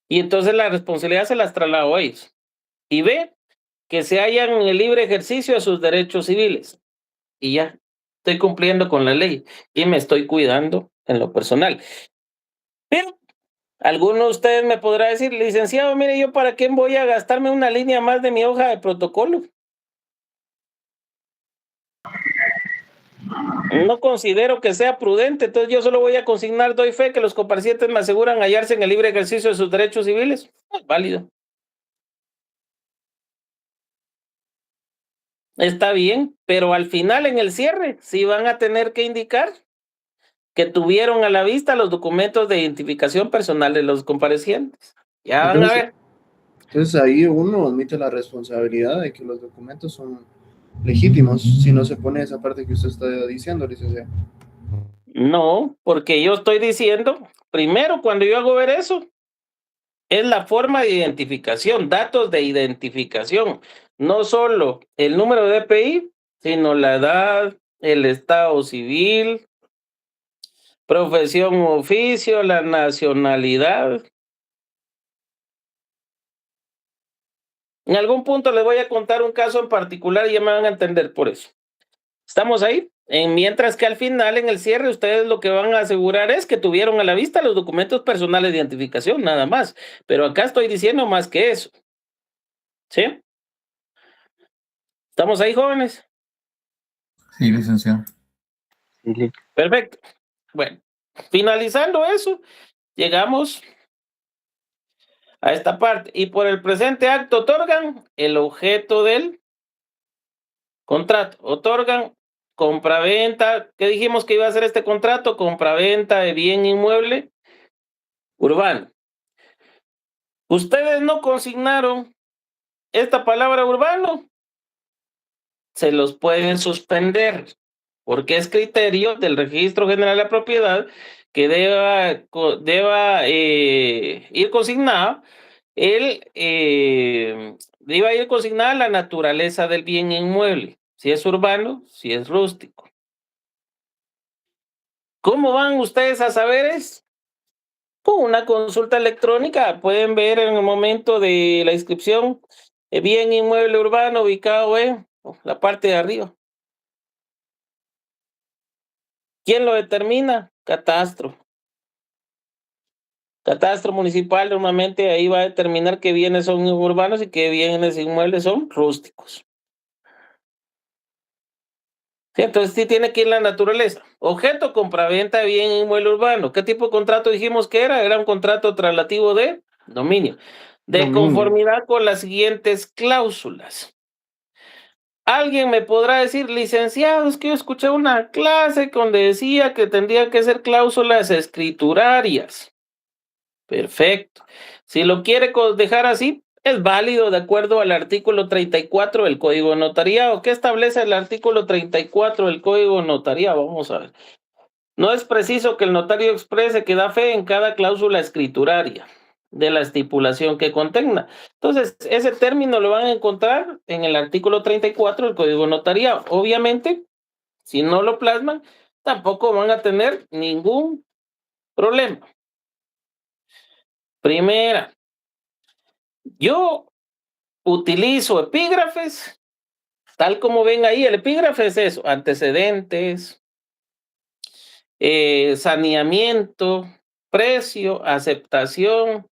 Y entonces la responsabilidad se las traslado a ellos. Y B, que se hallan en el libre ejercicio de sus derechos civiles. Y ya, estoy cumpliendo con la ley y me estoy cuidando en lo personal. Pero alguno de ustedes me podrá decir, licenciado, mire, ¿yo para qué voy a gastarme una línea más de mi hoja de protocolo? No considero que sea prudente, entonces yo solo voy a consignar, doy fe que los comparecientes me aseguran hallarse en el libre ejercicio de sus derechos civiles. Es válido. Está bien, pero al final en el cierre sí van a tener que indicar que tuvieron a la vista los documentos de identificación personal de los comparecientes. Ya van a ver. Entonces ahí uno admite la responsabilidad de que los documentos son legítimos, si no se pone esa parte que usted está diciendo, licenciado. No, porque yo estoy diciendo, primero cuando yo hago ver eso, es la forma de identificación, datos de identificación, no solo el número de DPI, sino la edad, el estado civil, profesión u oficio, la nacionalidad. En algún punto les voy a contar un caso en particular y ya me van a entender por eso. ¿Estamos ahí? Mientras que al final, en el cierre, ustedes lo que van a asegurar es que tuvieron a la vista los documentos personales de identificación, nada más. Pero acá estoy diciendo más que eso. ¿Sí? ¿Estamos ahí, jóvenes? Sí, licenciado. Perfecto. Bueno, finalizando eso, llegamos a esta parte. Y por el presente acto otorgan el objeto del contrato. Otorgan compraventa. ¿Qué dijimos que iba a hacer este contrato? Compraventa de bien inmueble urbano. Ustedes no consignaron esta palabra urbano, se los pueden suspender, porque es criterio del Registro General de la Propiedad que deba ir consignada deba ir consignada la naturaleza del bien inmueble, si es urbano, si es rústico. ¿Cómo van ustedes a saber eso? Con una consulta electrónica pueden ver en el momento de la inscripción bien inmueble urbano ubicado en la parte de arriba. ¿Quién lo determina? Catastro. Catastro municipal normalmente ahí va a determinar qué bienes son urbanos y qué bienes inmuebles son rústicos. Sí, entonces sí tiene que ir la naturaleza. Objeto, compraventa de bien inmueble urbano. ¿Qué tipo de contrato dijimos que era? Era un contrato traslativo de dominio. De conformidad con las siguientes cláusulas. Alguien me podrá decir, licenciado, es que yo escuché una clase donde decía que tendría que ser cláusulas escriturarias. Perfecto. Si lo quiere dejar así, es válido de acuerdo al artículo 34 del Código de Notariado. ¿Qué establece el artículo 34 del Código de Notariado? Vamos a ver. No es preciso que el notario exprese que da fe en cada cláusula escrituraria de la estipulación que contenga. Entonces, ese término lo van a encontrar en el artículo 34 del Código de Notariado. Obviamente, si no lo plasman, tampoco van a tener ningún problema. Primera, yo utilizo epígrafes, tal como ven ahí, el epígrafe es eso, antecedentes, saneamiento, precio, aceptación,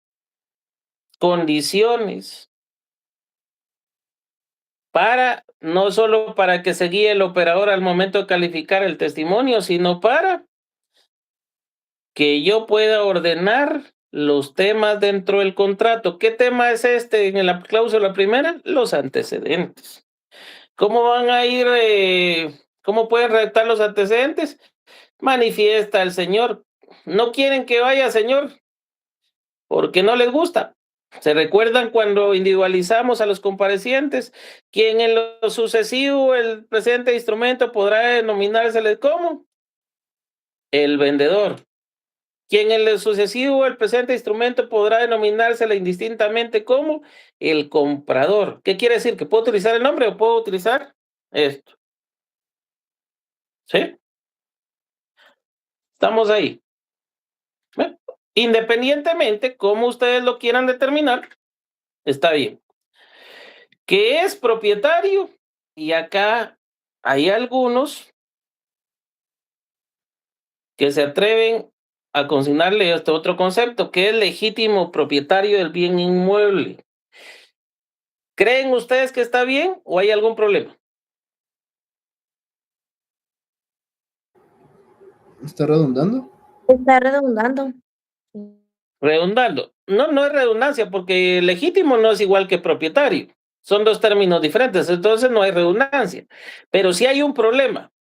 condiciones, no solo para que se guíe el operador al momento de calificar el testimonio, sino para que yo pueda ordenar los temas dentro del contrato. ¿Qué tema es este en la cláusula primera? Los antecedentes. ¿Cómo van a ir, cómo pueden redactar los antecedentes? Manifiesta el señor. ¿No quieren que vaya, señor? Porque no les gusta. ¿Se recuerdan cuando individualizamos a los comparecientes? Quien en lo sucesivo el presente instrumento podrá denominársele como el vendedor. Quien en lo sucesivo el presente instrumento podrá denominársele indistintamente como el comprador. ¿Qué quiere decir? ¿Que puedo utilizar el nombre o puedo utilizar esto? ¿Sí? Estamos ahí. Independientemente cómo ustedes lo quieran determinar, está bien. ¿Qué es propietario? Y acá hay algunos que se atreven a consignarle este otro concepto, que es legítimo propietario del bien inmueble. ¿Creen ustedes que está bien o hay algún problema? ¿Está redundando? Está redundando. Redundando. No, no es redundancia, porque legítimo no es igual que propietario. Son dos términos diferentes, entonces no hay redundancia. Pero sí hay un problema.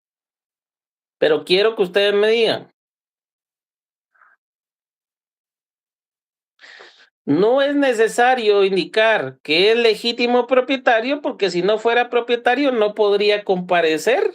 Pero quiero que ustedes me digan. No es necesario indicar que es legítimo propietario, porque si no fuera propietario no podría comparecer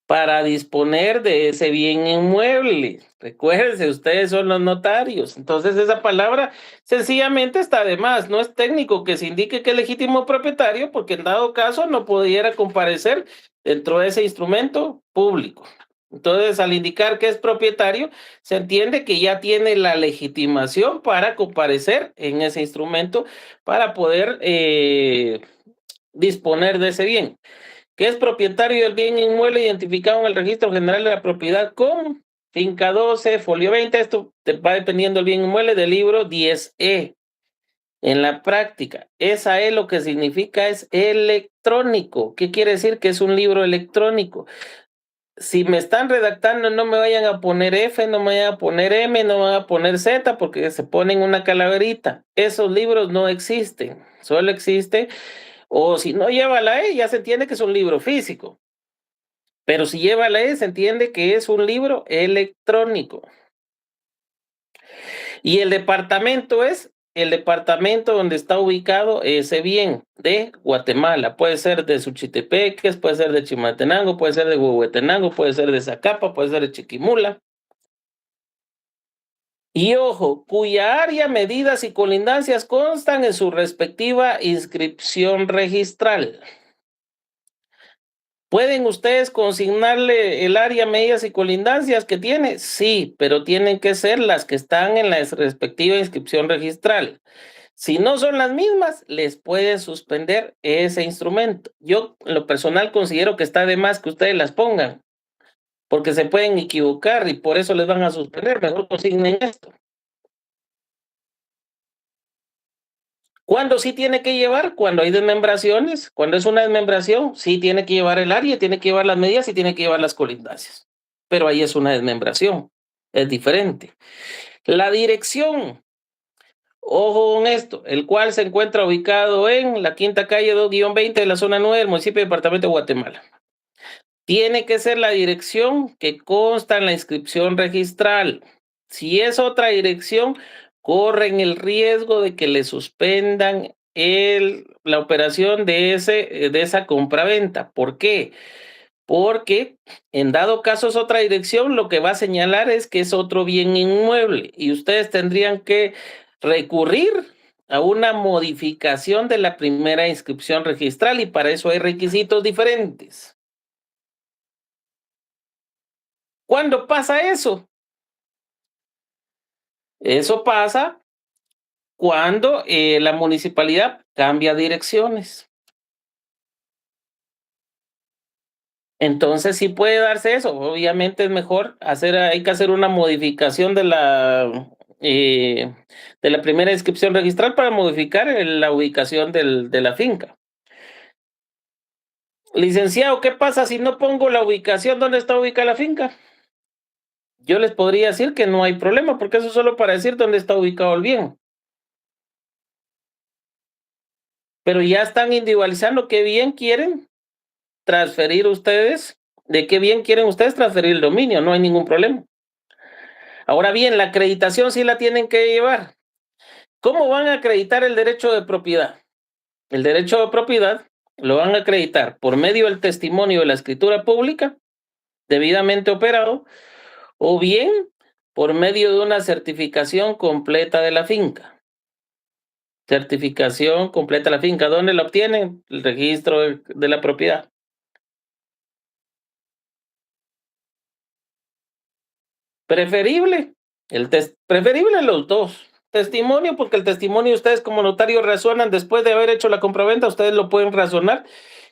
para disponer de ese bien inmueble. Recuérdense, ustedes son los notarios. Entonces esa palabra sencillamente está de más. No es técnico que se indique que es legítimo propietario, porque en dado caso no pudiera comparecer dentro de ese instrumento público. Entonces, al indicar que es propietario, se entiende que ya tiene la legitimación para comparecer en ese instrumento para poder disponer de ese bien. Que es propietario del bien inmueble identificado en el Registro General de la Propiedad como finca 12, folio 20, esto te va dependiendo del bien inmueble del libro 10E. En la práctica, esa E lo que significa es electrónico. ¿Qué quiere decir? Que es un libro electrónico. Si me están redactando, no me vayan a poner F, no me vayan a poner M, no me vayan a poner Z, porque se ponen una calaverita. Esos libros no existen, solo existe, o si no lleva la E, ya se entiende que es un libro físico. Pero si lleva la E, se entiende que es un libro electrónico. Y el departamento es el departamento donde está ubicado ese bien de Guatemala. Puede ser de Suchitepeques, puede ser de Chimaltenango, puede ser de Huehuetenango, puede ser de Zacapa, puede ser de Chiquimula. Y ojo, cuya área, medidas y colindancias constan en su respectiva inscripción registral. ¿Pueden ustedes consignarle el área, medidas y colindancias que tiene? Sí, pero tienen que ser las que están en la respectiva inscripción registral. Si no son las mismas, les pueden suspender ese instrumento. Yo, en lo personal, considero que está de más que ustedes las pongan, porque se pueden equivocar y por eso les van a suspender. Mejor consignen esto. ¿Cuándo sí tiene que llevar? Cuando hay desmembraciones. Cuando es una desmembración, sí tiene que llevar el área, tiene que llevar las medidas y tiene que llevar las colindancias. Pero ahí es una desmembración. Es diferente. La dirección. Ojo con esto, el cual se encuentra ubicado en la quinta calle 2-20 de la zona 9 del municipio y departamento de Guatemala. Tiene que ser la dirección que consta en la inscripción registral. Si es otra dirección, corren el riesgo de que le suspendan la operación de esa compraventa. ¿Por qué? Porque en dado caso es otra dirección, lo que va a señalar es que es otro bien inmueble y ustedes tendrían que recurrir a una modificación de la primera inscripción registral y para eso hay requisitos diferentes. ¿Cuándo pasa eso? Eso pasa cuando la municipalidad cambia direcciones. Entonces sí puede darse eso. Obviamente es mejor hay que hacer una modificación de la primera inscripción registral para modificar la ubicación de la finca. Licenciado, ¿qué pasa si no pongo la ubicación donde está ubicada la finca? Yo les podría decir que no hay problema, porque eso es solo para decir dónde está ubicado el bien. Pero ya están individualizando qué bien quieren transferir ustedes, de qué bien quieren ustedes transferir el dominio, no hay ningún problema. Ahora bien, la acreditación sí la tienen que llevar. ¿Cómo van a acreditar el derecho de propiedad? El derecho de propiedad lo van a acreditar por medio del testimonio de la escritura pública, debidamente operado, o bien por medio de una certificación completa de la finca. Certificación completa de la finca. ¿Dónde la obtienen? El registro de la propiedad. Preferible Preferible los dos. Testimonio, porque el testimonio ustedes como notario razonan después de haber hecho la compraventa, ustedes lo pueden razonar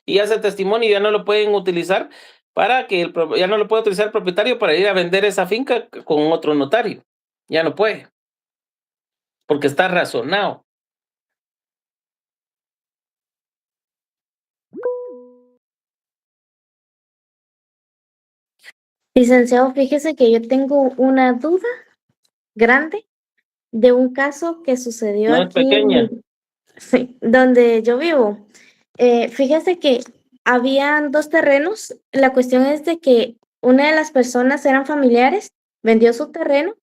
y ese testimonio ya no lo pueden utilizar para que ya no lo puede utilizar el propietario para ir a vender esa finca con otro notario. Ya no puede, porque está razonado. Licenciado, fíjese que yo tengo una duda grande de un caso que sucedió No es aquí pequeña. sí, donde yo vivo. Fíjese que habían dos terrenos. La cuestión es de que una de las personas eran familiares, vendió su terreno,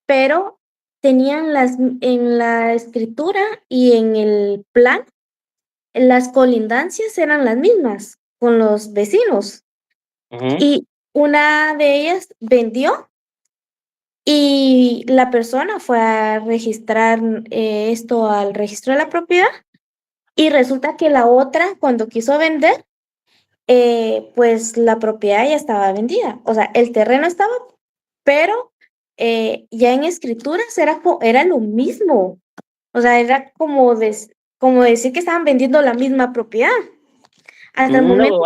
pero tenían en la escritura y en el plan, las colindancias eran las mismas con los vecinos. Y una de ellas vendió y la persona fue a registrar esto al registro de la propiedad y resulta que la otra, cuando quiso vender, pues la propiedad ya estaba vendida. O sea, el terreno estaba, pero ya en escrituras era lo mismo. O sea, era como decir que estaban vendiendo la misma propiedad. Hasta el momento.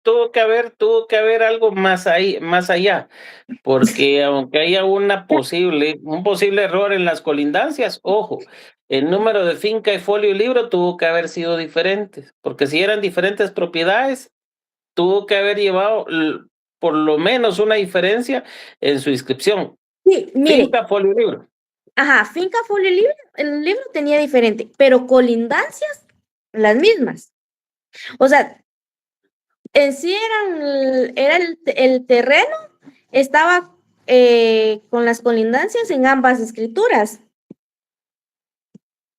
Tuvo que haber algo más allá, porque aunque haya un posible error en las colindancias, ojo, el número de finca y folio y libro tuvo que haber sido diferente, porque si eran diferentes propiedades, tuvo que haber llevado por lo menos una diferencia en su inscripción. Sí, mire. Finca, folio y libro. Ajá, finca, folio y libro, el libro tenía diferente, pero colindancias las mismas. O sea, en sí era el terreno, estaba con las colindancias en ambas escrituras.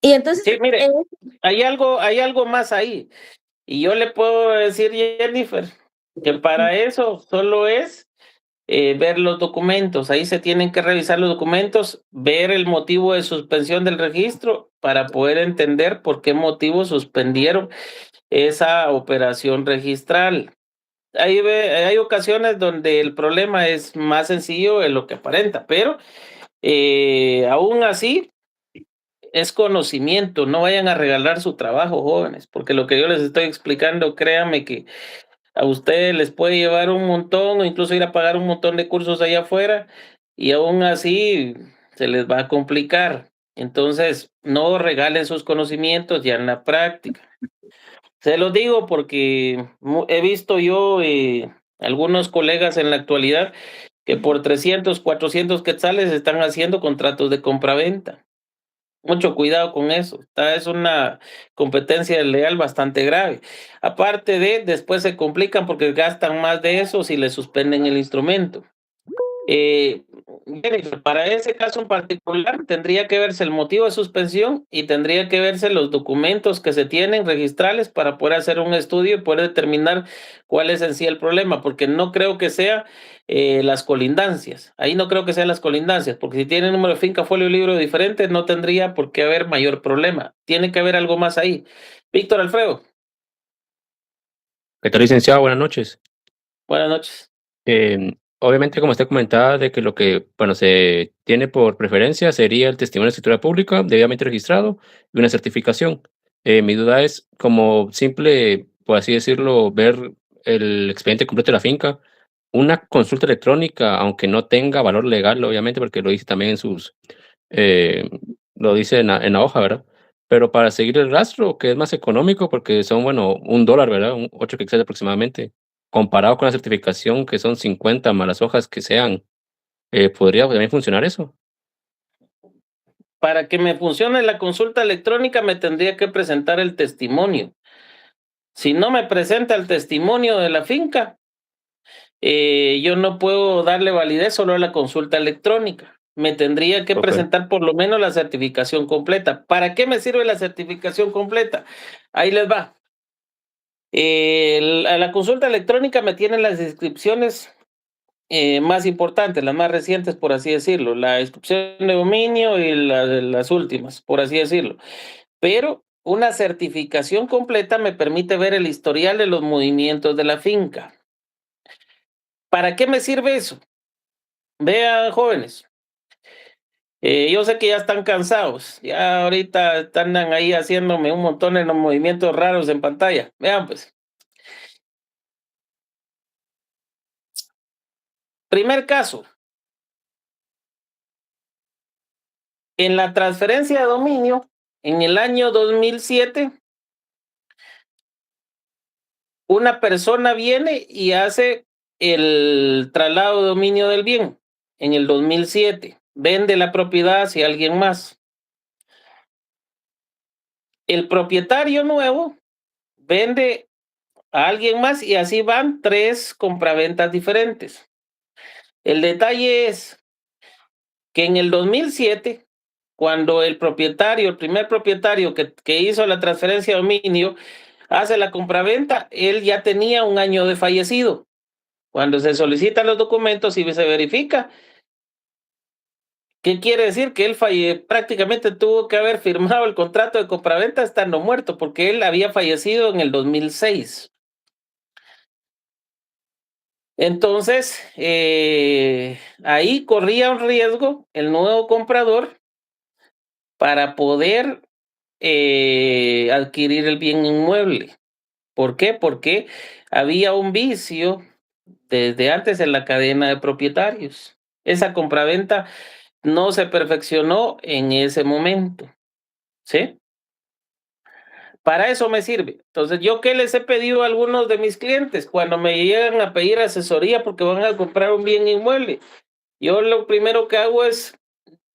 Y entonces. Sí, mire, hay algo más ahí. Y yo le puedo decir, Jennifer, que para eso solo es ver los documentos. Ahí se tienen que revisar los documentos, ver el motivo de suspensión del registro para poder entender por qué motivo suspendieron esa operación registral. Hay ocasiones donde el problema es más sencillo de lo que aparenta, pero aún así es conocimiento. No vayan a regalar su trabajo, jóvenes, porque lo que yo les estoy explicando, créanme que a ustedes les puede llevar un montón o incluso ir a pagar un montón de cursos allá afuera y aún así se les va a complicar. Entonces, no regalen sus conocimientos ya en la práctica. Se los digo porque he visto yo algunos colegas en la actualidad que por 300, 400 quetzales están haciendo contratos de compraventa. Mucho cuidado con eso. Es una competencia desleal bastante grave. Aparte después se complican porque gastan más de eso si le suspenden el instrumento. Jennifer, para ese caso en particular tendría que verse el motivo de suspensión y tendría que verse los documentos que se tienen registrales para poder hacer un estudio y poder determinar cuál es en sí el problema, porque no creo que sea las colindancias. Ahí no creo que sean las colindancias, porque si tiene número de finca, folio y libro diferente, no tendría por qué haber mayor problema. Tiene que haber algo más ahí. Víctor Alfredo. ¿Qué tal, licenciado? Buenas noches. Buenas noches. Obviamente, como usted comentaba, de que lo que, bueno, se tiene por preferencia sería el testimonio de escritura pública debidamente registrado y una certificación. Mi duda es, como simple, por así decirlo, ver el expediente completo de la finca, una consulta electrónica, aunque no tenga valor legal, obviamente, porque lo dice también lo dice en la hoja, ¿verdad? Pero para seguir el rastro, que es más económico, porque son, bueno, $1, ¿verdad? 8 quetzales aproximadamente, comparado con la certificación, que son 50 más las hojas que sean, ¿podría también funcionar eso? Para que me funcione la consulta electrónica me tendría que presentar el testimonio. Si no me presenta el testimonio de la finca, yo no puedo darle validez solo a la consulta electrónica. Me tendría que presentar por lo menos la certificación completa. ¿Para qué me sirve la certificación completa? Ahí les va. A la consulta electrónica me tienen las inscripciones más importantes, las más recientes, por así decirlo, la inscripción de dominio y las últimas, por así decirlo. Pero una certificación completa me permite ver el historial de los movimientos de la finca. ¿Para qué me sirve eso? Vean, jóvenes, Yo sé que ya están cansados, ya ahorita andan ahí haciéndome un montón de movimientos raros en pantalla. Vean pues. Primer caso. En la transferencia de dominio, en el año 2007, una persona viene y hace el traslado de dominio del bien. En el 2007, vende la propiedad hacia alguien más. El propietario nuevo vende a alguien más y así van 3 compraventas diferentes. El detalle es que en el 2007, cuando el primer propietario que hizo la transferencia de dominio, hace la compraventa, él ya tenía 1 año de fallecido. Cuando se solicitan los documentos y se verifica, ¿qué quiere decir? Que él prácticamente tuvo que haber firmado el contrato de compraventa estando muerto, porque él había fallecido en el 2006. Entonces, ahí corría un riesgo el nuevo comprador para poder adquirir el bien inmueble. ¿Por qué? Porque había un vicio desde antes en la cadena de propietarios. Esa compraventa no se perfeccionó en ese momento, ¿sí? Para eso me sirve. Entonces, ¿yo qué les he pedido a algunos de mis clientes cuando me llegan a pedir asesoría porque van a comprar un bien inmueble? Yo lo primero que hago es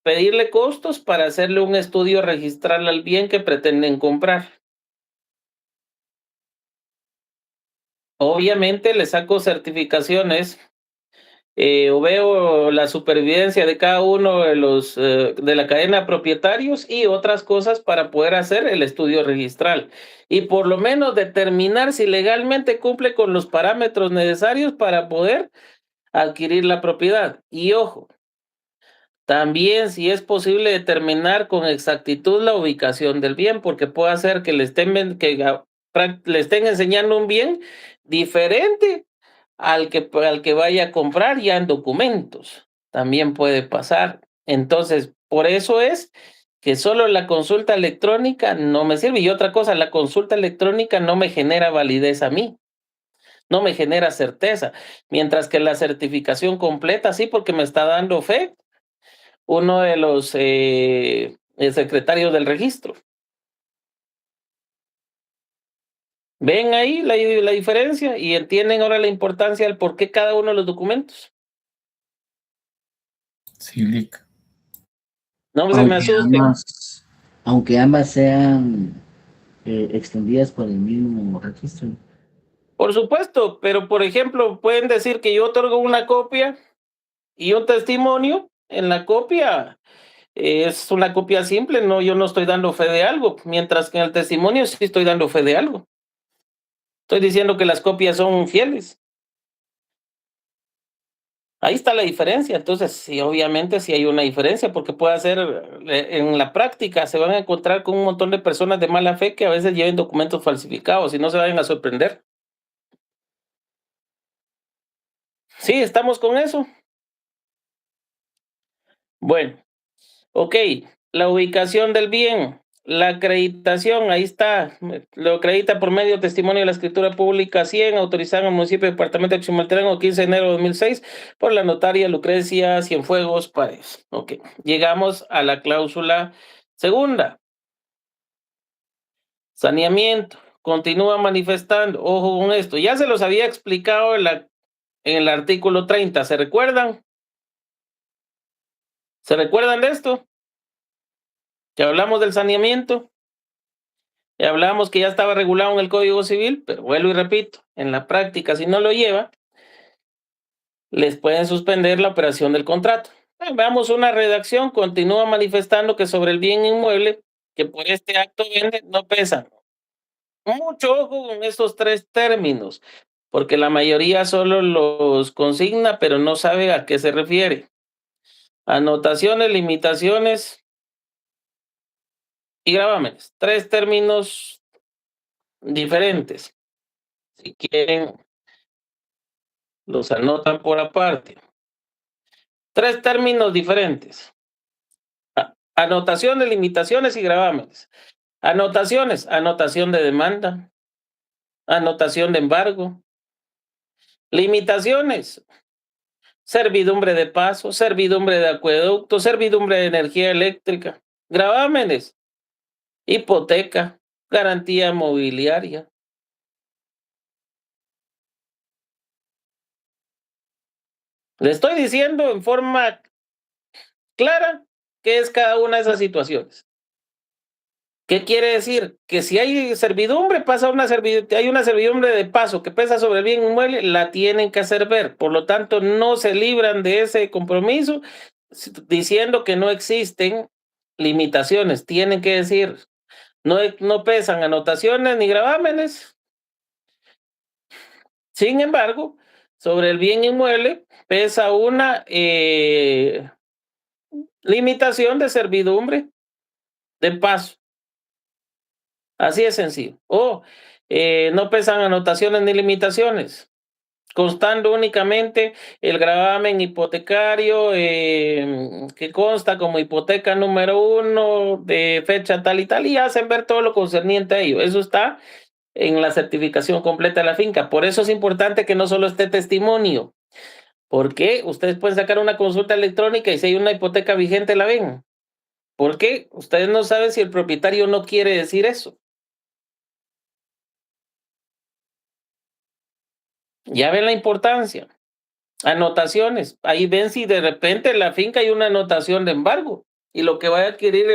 pedirle costos para hacerle un estudio registral al bien que pretenden comprar. Obviamente le saco certificaciones o veo la supervivencia de cada uno de los de la cadena de propietarios y otras cosas para poder hacer el estudio registral y por lo menos determinar si legalmente cumple con los parámetros necesarios para poder adquirir la propiedad. Y ojo, también si es posible determinar con exactitud la ubicación del bien, porque puede ser que le estén enseñando un bien diferente al que vaya a comprar ya en documentos. También puede pasar. Entonces, por eso es que solo la consulta electrónica no me sirve. Y otra cosa, la consulta electrónica no me genera validez a mí, no me genera certeza, mientras que la certificación completa sí, porque me está dando fe uno de los secretarios del registro. ¿Ven ahí la diferencia? Y entienden ahora la importancia del por qué cada uno de los documentos. Sí, Lick. No se me asusten. Aunque ambas sean extendidas por el mismo registro. Por supuesto, pero por ejemplo, pueden decir que yo otorgo una copia y un testimonio. En la copia es una copia simple, no, yo no estoy dando fe de algo, mientras que en el testimonio sí estoy dando fe de algo. Estoy diciendo que las copias son fieles. Ahí está la diferencia. Entonces, sí, obviamente sí hay una diferencia, porque puede ser, en la práctica se van a encontrar con un montón de personas de mala fe que a veces lleven documentos falsificados y no se vayan a sorprender. Sí, estamos con eso. Bueno, ok, la ubicación del bien, la acreditación, ahí está, lo acredita por medio de testimonio de la escritura pública 100, autorizada en el municipio de departamento de Chimaltenango, 15 de enero de 2006, por la notaria Lucrecia Cienfuegos Páez. Ok, llegamos a la cláusula segunda. Saneamiento, continúa manifestando, ojo con esto, ya se los había explicado en el artículo 30, ¿se recuerdan? ¿Se recuerdan de esto? Que hablamos del saneamiento, y hablamos que ya estaba regulado en el Código Civil, pero vuelvo y repito, en la práctica, si no lo lleva, les pueden suspender la operación del contrato. Veamos una redacción, continúa manifestando que sobre el bien inmueble que por este acto vende, no pesa. Mucho ojo con estos 3 términos, porque la mayoría solo los consigna, pero no sabe a qué se refiere. Anotaciones, limitaciones y gravámenes. 3 términos diferentes. Si quieren, los anotan por aparte. 3 términos diferentes. Anotaciones, limitaciones y gravámenes. Anotaciones, anotación de demanda, anotación de embargo. Limitaciones, servidumbre de paso, servidumbre de acueducto, servidumbre de energía eléctrica. Gravámenes, hipoteca, garantía mobiliaria. Le estoy diciendo en forma clara qué es cada una de esas situaciones. ¿Qué quiere decir? Que si hay servidumbre, hay una servidumbre de paso que pesa sobre el bien inmueble, la tienen que hacer ver. Por lo tanto, no se libran de ese compromiso diciendo que no existen limitaciones. Tienen que decir, no pesan anotaciones ni gravámenes. Sin embargo, sobre el bien inmueble pesa una limitación de servidumbre de paso. Así es sencillo. No pesan anotaciones ni limitaciones, constando únicamente el gravamen hipotecario que consta como hipoteca número 1 de fecha tal y hacen ver todo lo concerniente a ello. Eso está en la certificación completa de la finca. Por eso es importante que no solo esté testimonio, porque ustedes pueden sacar una consulta electrónica y si hay una hipoteca vigente la ven. ¿Por qué? Ustedes no saben si el propietario no quiere decir eso. Ya ven la importancia. Anotaciones. Ahí ven si de repente en la finca hay una anotación de embargo y lo que va a adquirir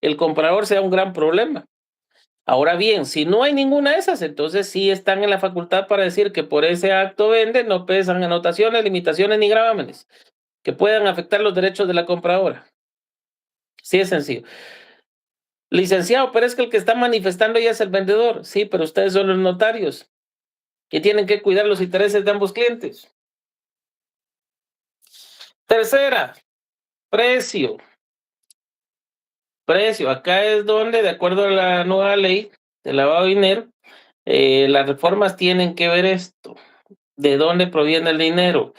el comprador sea un gran problema. Ahora bien, si no hay ninguna de esas, entonces sí están en la facultad para decir que por ese acto vende no pesan anotaciones, limitaciones ni gravámenes que puedan afectar los derechos de la compradora. Sí es sencillo. Licenciado, pero es que el que está manifestando ya es el vendedor. Sí, pero ustedes son los notarios que tienen que cuidar los intereses de ambos clientes. Tercera, precio. Precio. Acá es donde, de acuerdo a la nueva ley de lavado de dinero, las reformas tienen que ver esto. ¿De dónde proviene el dinero?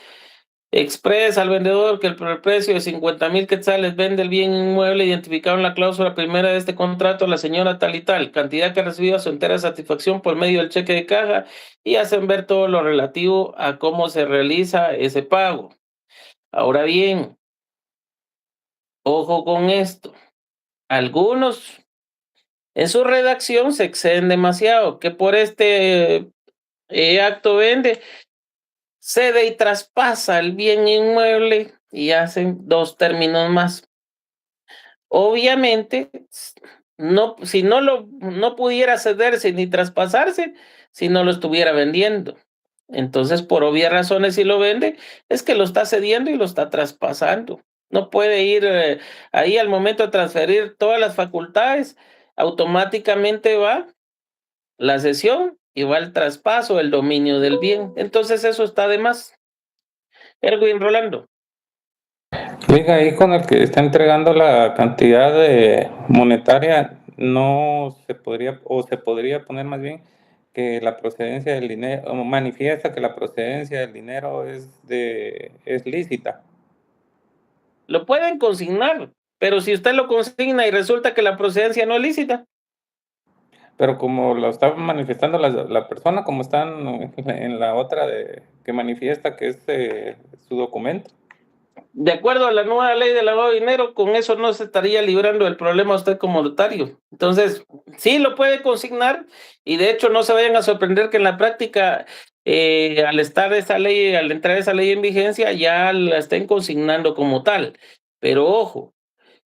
Expresa al vendedor que el precio de 50,000 quetzales vende el bien inmueble identificado en la cláusula primera de este contrato a la señora tal y tal, cantidad que ha recibido a su entera satisfacción por medio del cheque de caja y hacen ver todo lo relativo a cómo se realiza ese pago. Ahora bien, ojo con esto. Algunos en su redacción se exceden demasiado, que por este acto vende, cede y traspasa el bien inmueble y hacen 2 términos más. Obviamente, no pudiera cederse ni traspasarse si no lo estuviera vendiendo. Entonces, por obvias razones, si lo vende, es que lo está cediendo y lo está traspasando. No puede ir ahí al momento de transferir todas las facultades, automáticamente va la cesión y va el traspaso, el dominio del bien. Entonces, eso está de más. Erwin Rolando. Oiga, ahí con el que está entregando la cantidad monetaria, no se podría, o se podría poner más bien que la procedencia del dinero, o manifiesta que la procedencia del dinero es lícita. Lo pueden consignar, pero si usted lo consigna y resulta que la procedencia no es lícita. Pero como lo está manifestando la persona, como están en la otra que manifiesta que es su documento. De acuerdo a la nueva ley de lavado de dinero, con eso no se estaría librando del problema usted como notario. Entonces, sí lo puede consignar y de hecho no se vayan a sorprender que en la práctica, al entrar esa ley en vigencia, ya la estén consignando como tal. Pero ojo,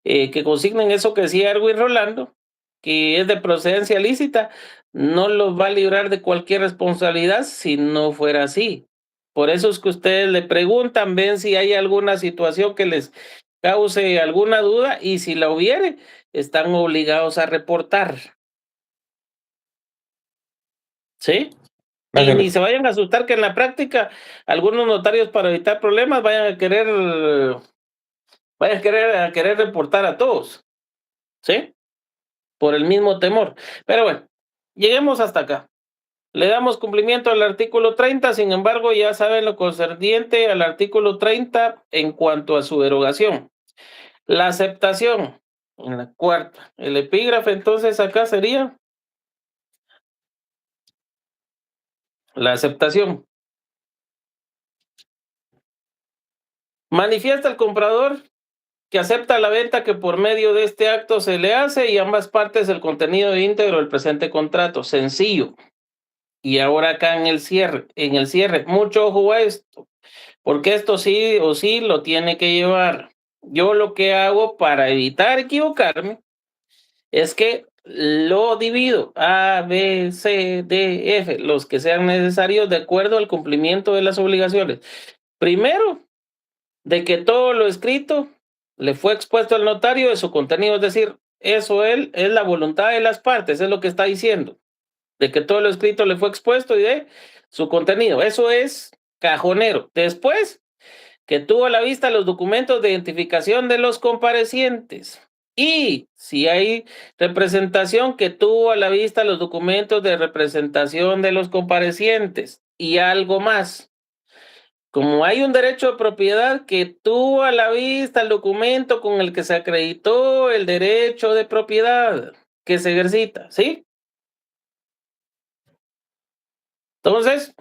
que consignen eso que decía Erwin Rolando, que es de procedencia lícita, no los va a librar de cualquier responsabilidad si no fuera así. Por eso es que ustedes le preguntan, ven si hay alguna situación que les cause alguna duda y si la hubiere, están obligados a reportar. ¿Sí? Y ni se vayan a asustar que en la práctica algunos notarios para evitar problemas vayan a querer reportar a todos. ¿Sí? Por el mismo temor. Pero bueno, lleguemos hasta acá. Le damos cumplimiento al artículo 30, sin embargo, ya saben lo concerniente al artículo 30 en cuanto a su derogación. La aceptación En la cuarta. El epígrafe entonces acá sería la aceptación. Manifiesta el comprador que acepta la venta que por medio de este acto se le hace y ambas partes el contenido íntegro del presente contrato. Sencillo. Y ahora acá en el cierre, mucho ojo a esto, porque esto sí o sí lo tiene que llevar. Yo lo que hago para evitar equivocarme es que lo divido A, B, C, D, F, los que sean necesarios de acuerdo al cumplimiento de las obligaciones. Primero, de que todo lo escrito le fue expuesto al notario de su contenido, es decir, eso es la voluntad de las partes, es lo que está diciendo, de que todo lo escrito le fue expuesto y de su contenido. Eso es cajonero. Después, que tuvo a la vista los documentos de identificación de los comparecientes. Y si hay representación, que tuvo a la vista los documentos de representación de los comparecientes. Y algo más. Como hay un derecho de propiedad, que tuvo a la vista el documento con el que se acreditó el derecho de propiedad que se ejercita, ¿sí? Entonces,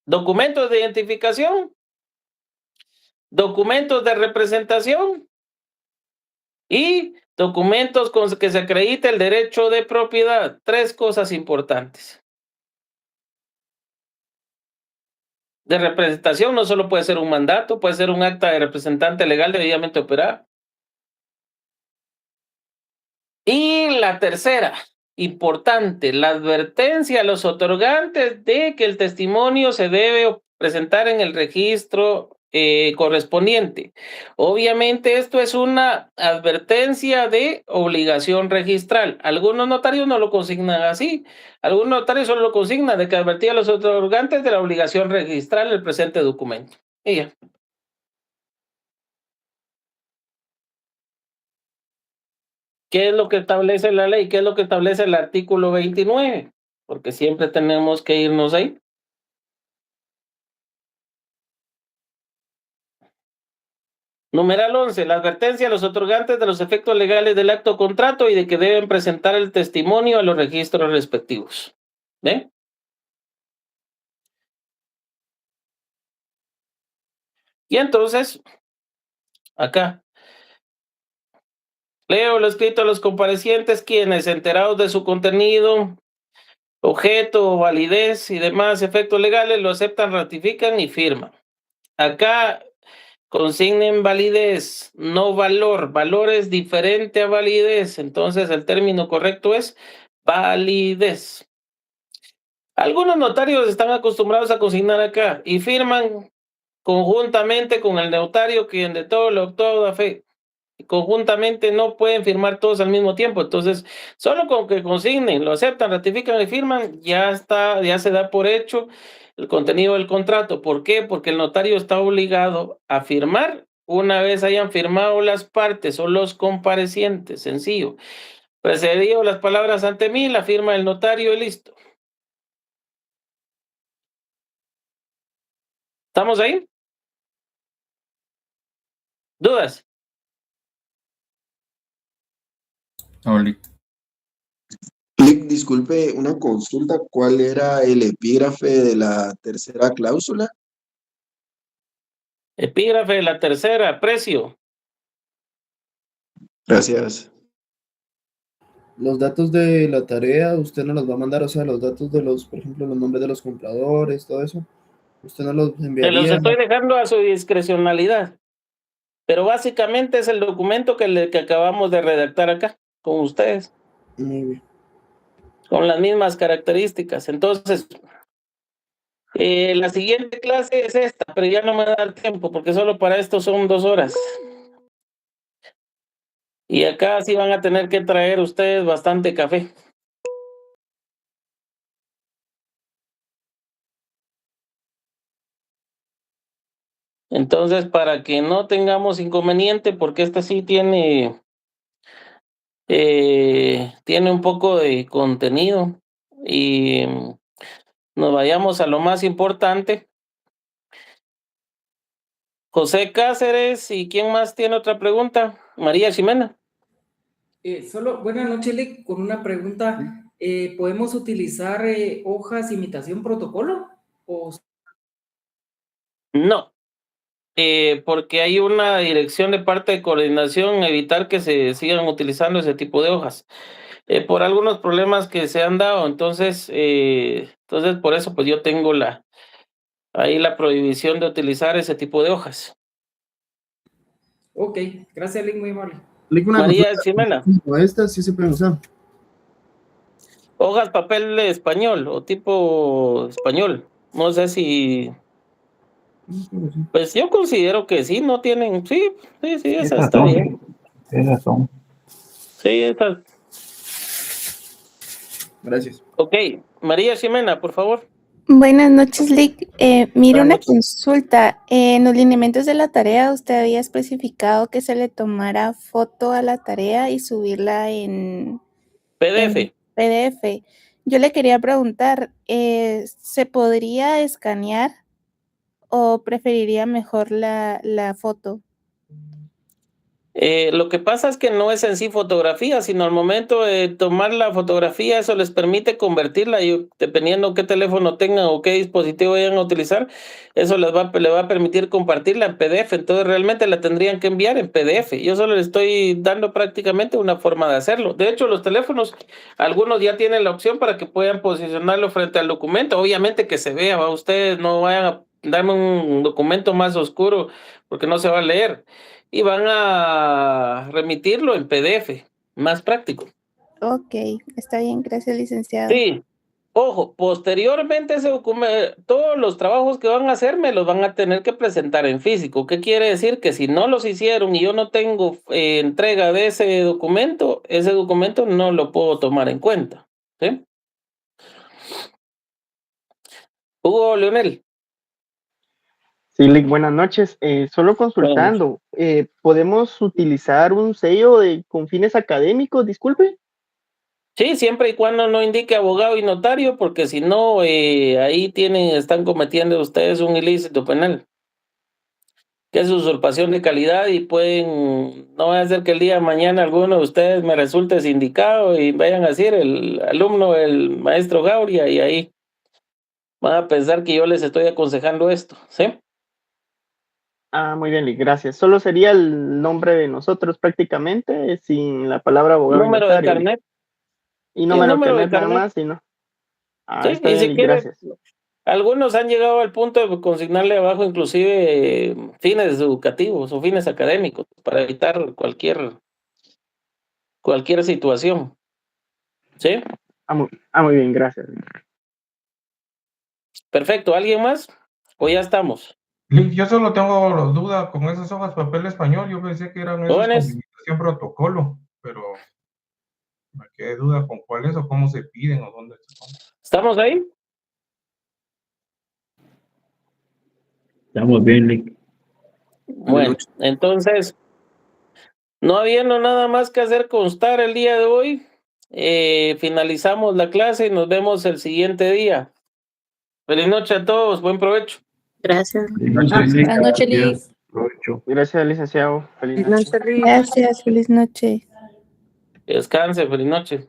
documentos de identificación, documentos de representación y documentos con que se acredite el derecho de propiedad. 3 cosas importantes. De representación no solo puede ser un mandato, puede ser un acta de representante legal debidamente operada. Y la tercera, importante, la advertencia a los otorgantes de que el testimonio se debe presentar en el registro correspondiente. Obviamente esto es una advertencia de obligación registral. Algunos notarios no lo consignan así. Algunos notarios solo lo consignan de que advertía a los otorgantes de la obligación registral del presente documento. Y ya. ¿Qué es lo que establece la ley? ¿Qué es lo que establece el artículo 29? Porque siempre tenemos que irnos ahí. Numeral 11. La advertencia a los otorgantes de los efectos legales del acto contrato y de que deben presentar el testimonio a los registros respectivos. ¿Ven? Y entonces, acá, leo lo escrito a los comparecientes, quienes, enterados de su contenido, objeto, validez y demás efectos legales, lo aceptan, ratifican y firman. Acá consignen validez, no valor. Valor es diferente a validez, entonces el término correcto es validez. Algunos notarios están acostumbrados a consignar acá y firman conjuntamente con el notario, quien de todo lo actuado da fe. Conjuntamente no pueden firmar todos al mismo tiempo, entonces solo con que consignen, lo aceptan, ratifican y firman, ya está, ya se da por hecho el contenido del contrato. ¿Por qué? Porque el notario está obligado a firmar una vez hayan firmado las partes o los comparecientes. Sencillo. Precedido las palabras ante mí, la firma del notario y listo. ¿Estamos ahí? ¿Dudas? Disculpe, una consulta, ¿cuál era el epígrafe de la tercera cláusula? Epígrafe de la tercera, precio. Gracias. Los datos de la tarea, usted nos los va a mandar, o sea, los datos de los, por ejemplo, los nombres de los compradores, todo eso. Usted nos los enviaría. Se los estoy dejando a su discrecionalidad. Pero básicamente es el documento que acabamos de redactar acá con ustedes. Muy bien. Con las mismas características. Entonces, la siguiente clase es esta, pero ya no me da el tiempo porque solo para esto son 2 horas. Y acá sí van a tener que traer ustedes bastante café. Entonces, para que no tengamos inconveniente, porque esta sí tiene un poco de contenido y nos vayamos a lo más importante. José Cáceres, ¿y quién más tiene otra pregunta? María Ximena. Buenas noches, Lick, con una pregunta. ¿Podemos utilizar hojas imitación protocolo? No, porque hay una dirección de parte de coordinación, evitar que se sigan utilizando ese tipo de hojas, por algunos problemas que se han dado. Entonces por eso pues yo tengo ahí la prohibición de utilizar ese tipo de hojas. Ok, gracias, Lick, muy amable. María Ximena. Estas sí se pueden usar. Hojas, papel español o tipo español. No sé si... Pues yo considero que sí, no tienen... Sí, esa está bien. Esas son. Sí, esas. Gracias. Ok, María Ximena, por favor. Buenas noches, Lick. Mira, Buenas una noches. consulta. En los lineamientos de la tarea, usted había especificado que se le tomara foto a la tarea y subirla en PDF. PDF. Yo le quería preguntar, ¿se podría escanear o preferiría mejor la foto? Lo que pasa es que no es en sí fotografía, sino al momento de tomar la fotografía, eso les permite convertirla, y dependiendo qué teléfono tengan o qué dispositivo vayan a utilizar, eso le va a permitir compartirla en PDF. Entonces realmente la tendrían que enviar en PDF. Yo solo les estoy dando prácticamente una forma de hacerlo. De hecho, los teléfonos, algunos ya tienen la opción para que puedan posicionarlo frente al documento. Obviamente que se vea, ustedes no vayan a darme un documento más oscuro porque no se va a leer. Y van a remitirlo en PDF, más práctico. Ok, está bien, gracias, licenciado. Sí, ojo, posteriormente ese documento, todos los trabajos que van a hacer me los van a tener que presentar en físico. ¿Qué quiere decir? Que si no los hicieron y yo no tengo entrega de ese documento no lo puedo tomar en cuenta. ¿Sí? Hugo Leonel. Sí, Lick, buenas noches. Solo consultando, ¿podemos utilizar un sello con fines académicos? Disculpe. Sí, siempre y cuando no indique abogado y notario, porque si no, ahí están cometiendo ustedes un ilícito penal, que es usurpación de calidad, y no va a ser que el día de mañana alguno de ustedes me resulte sindicado y vayan a decir el alumno del maestro Gauria, y ahí van a pensar que yo les estoy aconsejando esto, ¿sí? Ah, muy bien, Lick, gracias. Solo sería el nombre de nosotros prácticamente, sin la palabra abogado y Número de notario. carnet. Y número de número de carnet nada carnet. más, y no. Ah, Sí, está y bien, si Lick, quiere, gracias. algunos han llegado al punto de consignarle abajo inclusive fines educativos o fines académicos para evitar cualquier situación. ¿Sí? Muy bien, gracias. Perfecto. ¿Alguien más? ¿O ya estamos? Yo solo tengo duda con esas hojas papel español. Yo pensé que eran esos con limitación protocolo, pero me quedé duda con cuál es o cómo se piden o dónde se ponen. ¿Estamos ahí? Estamos bien, Lick. Bueno, entonces, no habiendo nada más que hacer constar el día de hoy, finalizamos la clase y nos vemos el siguiente día. Feliz noche a todos, buen provecho. Gracias. Buenas noches, Lick. Gracias, licenciado. Feliz noche. Gracias, feliz noche. Descanse, feliz noche.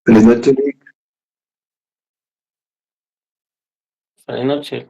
Feliz noche, Lick. Feliz noche.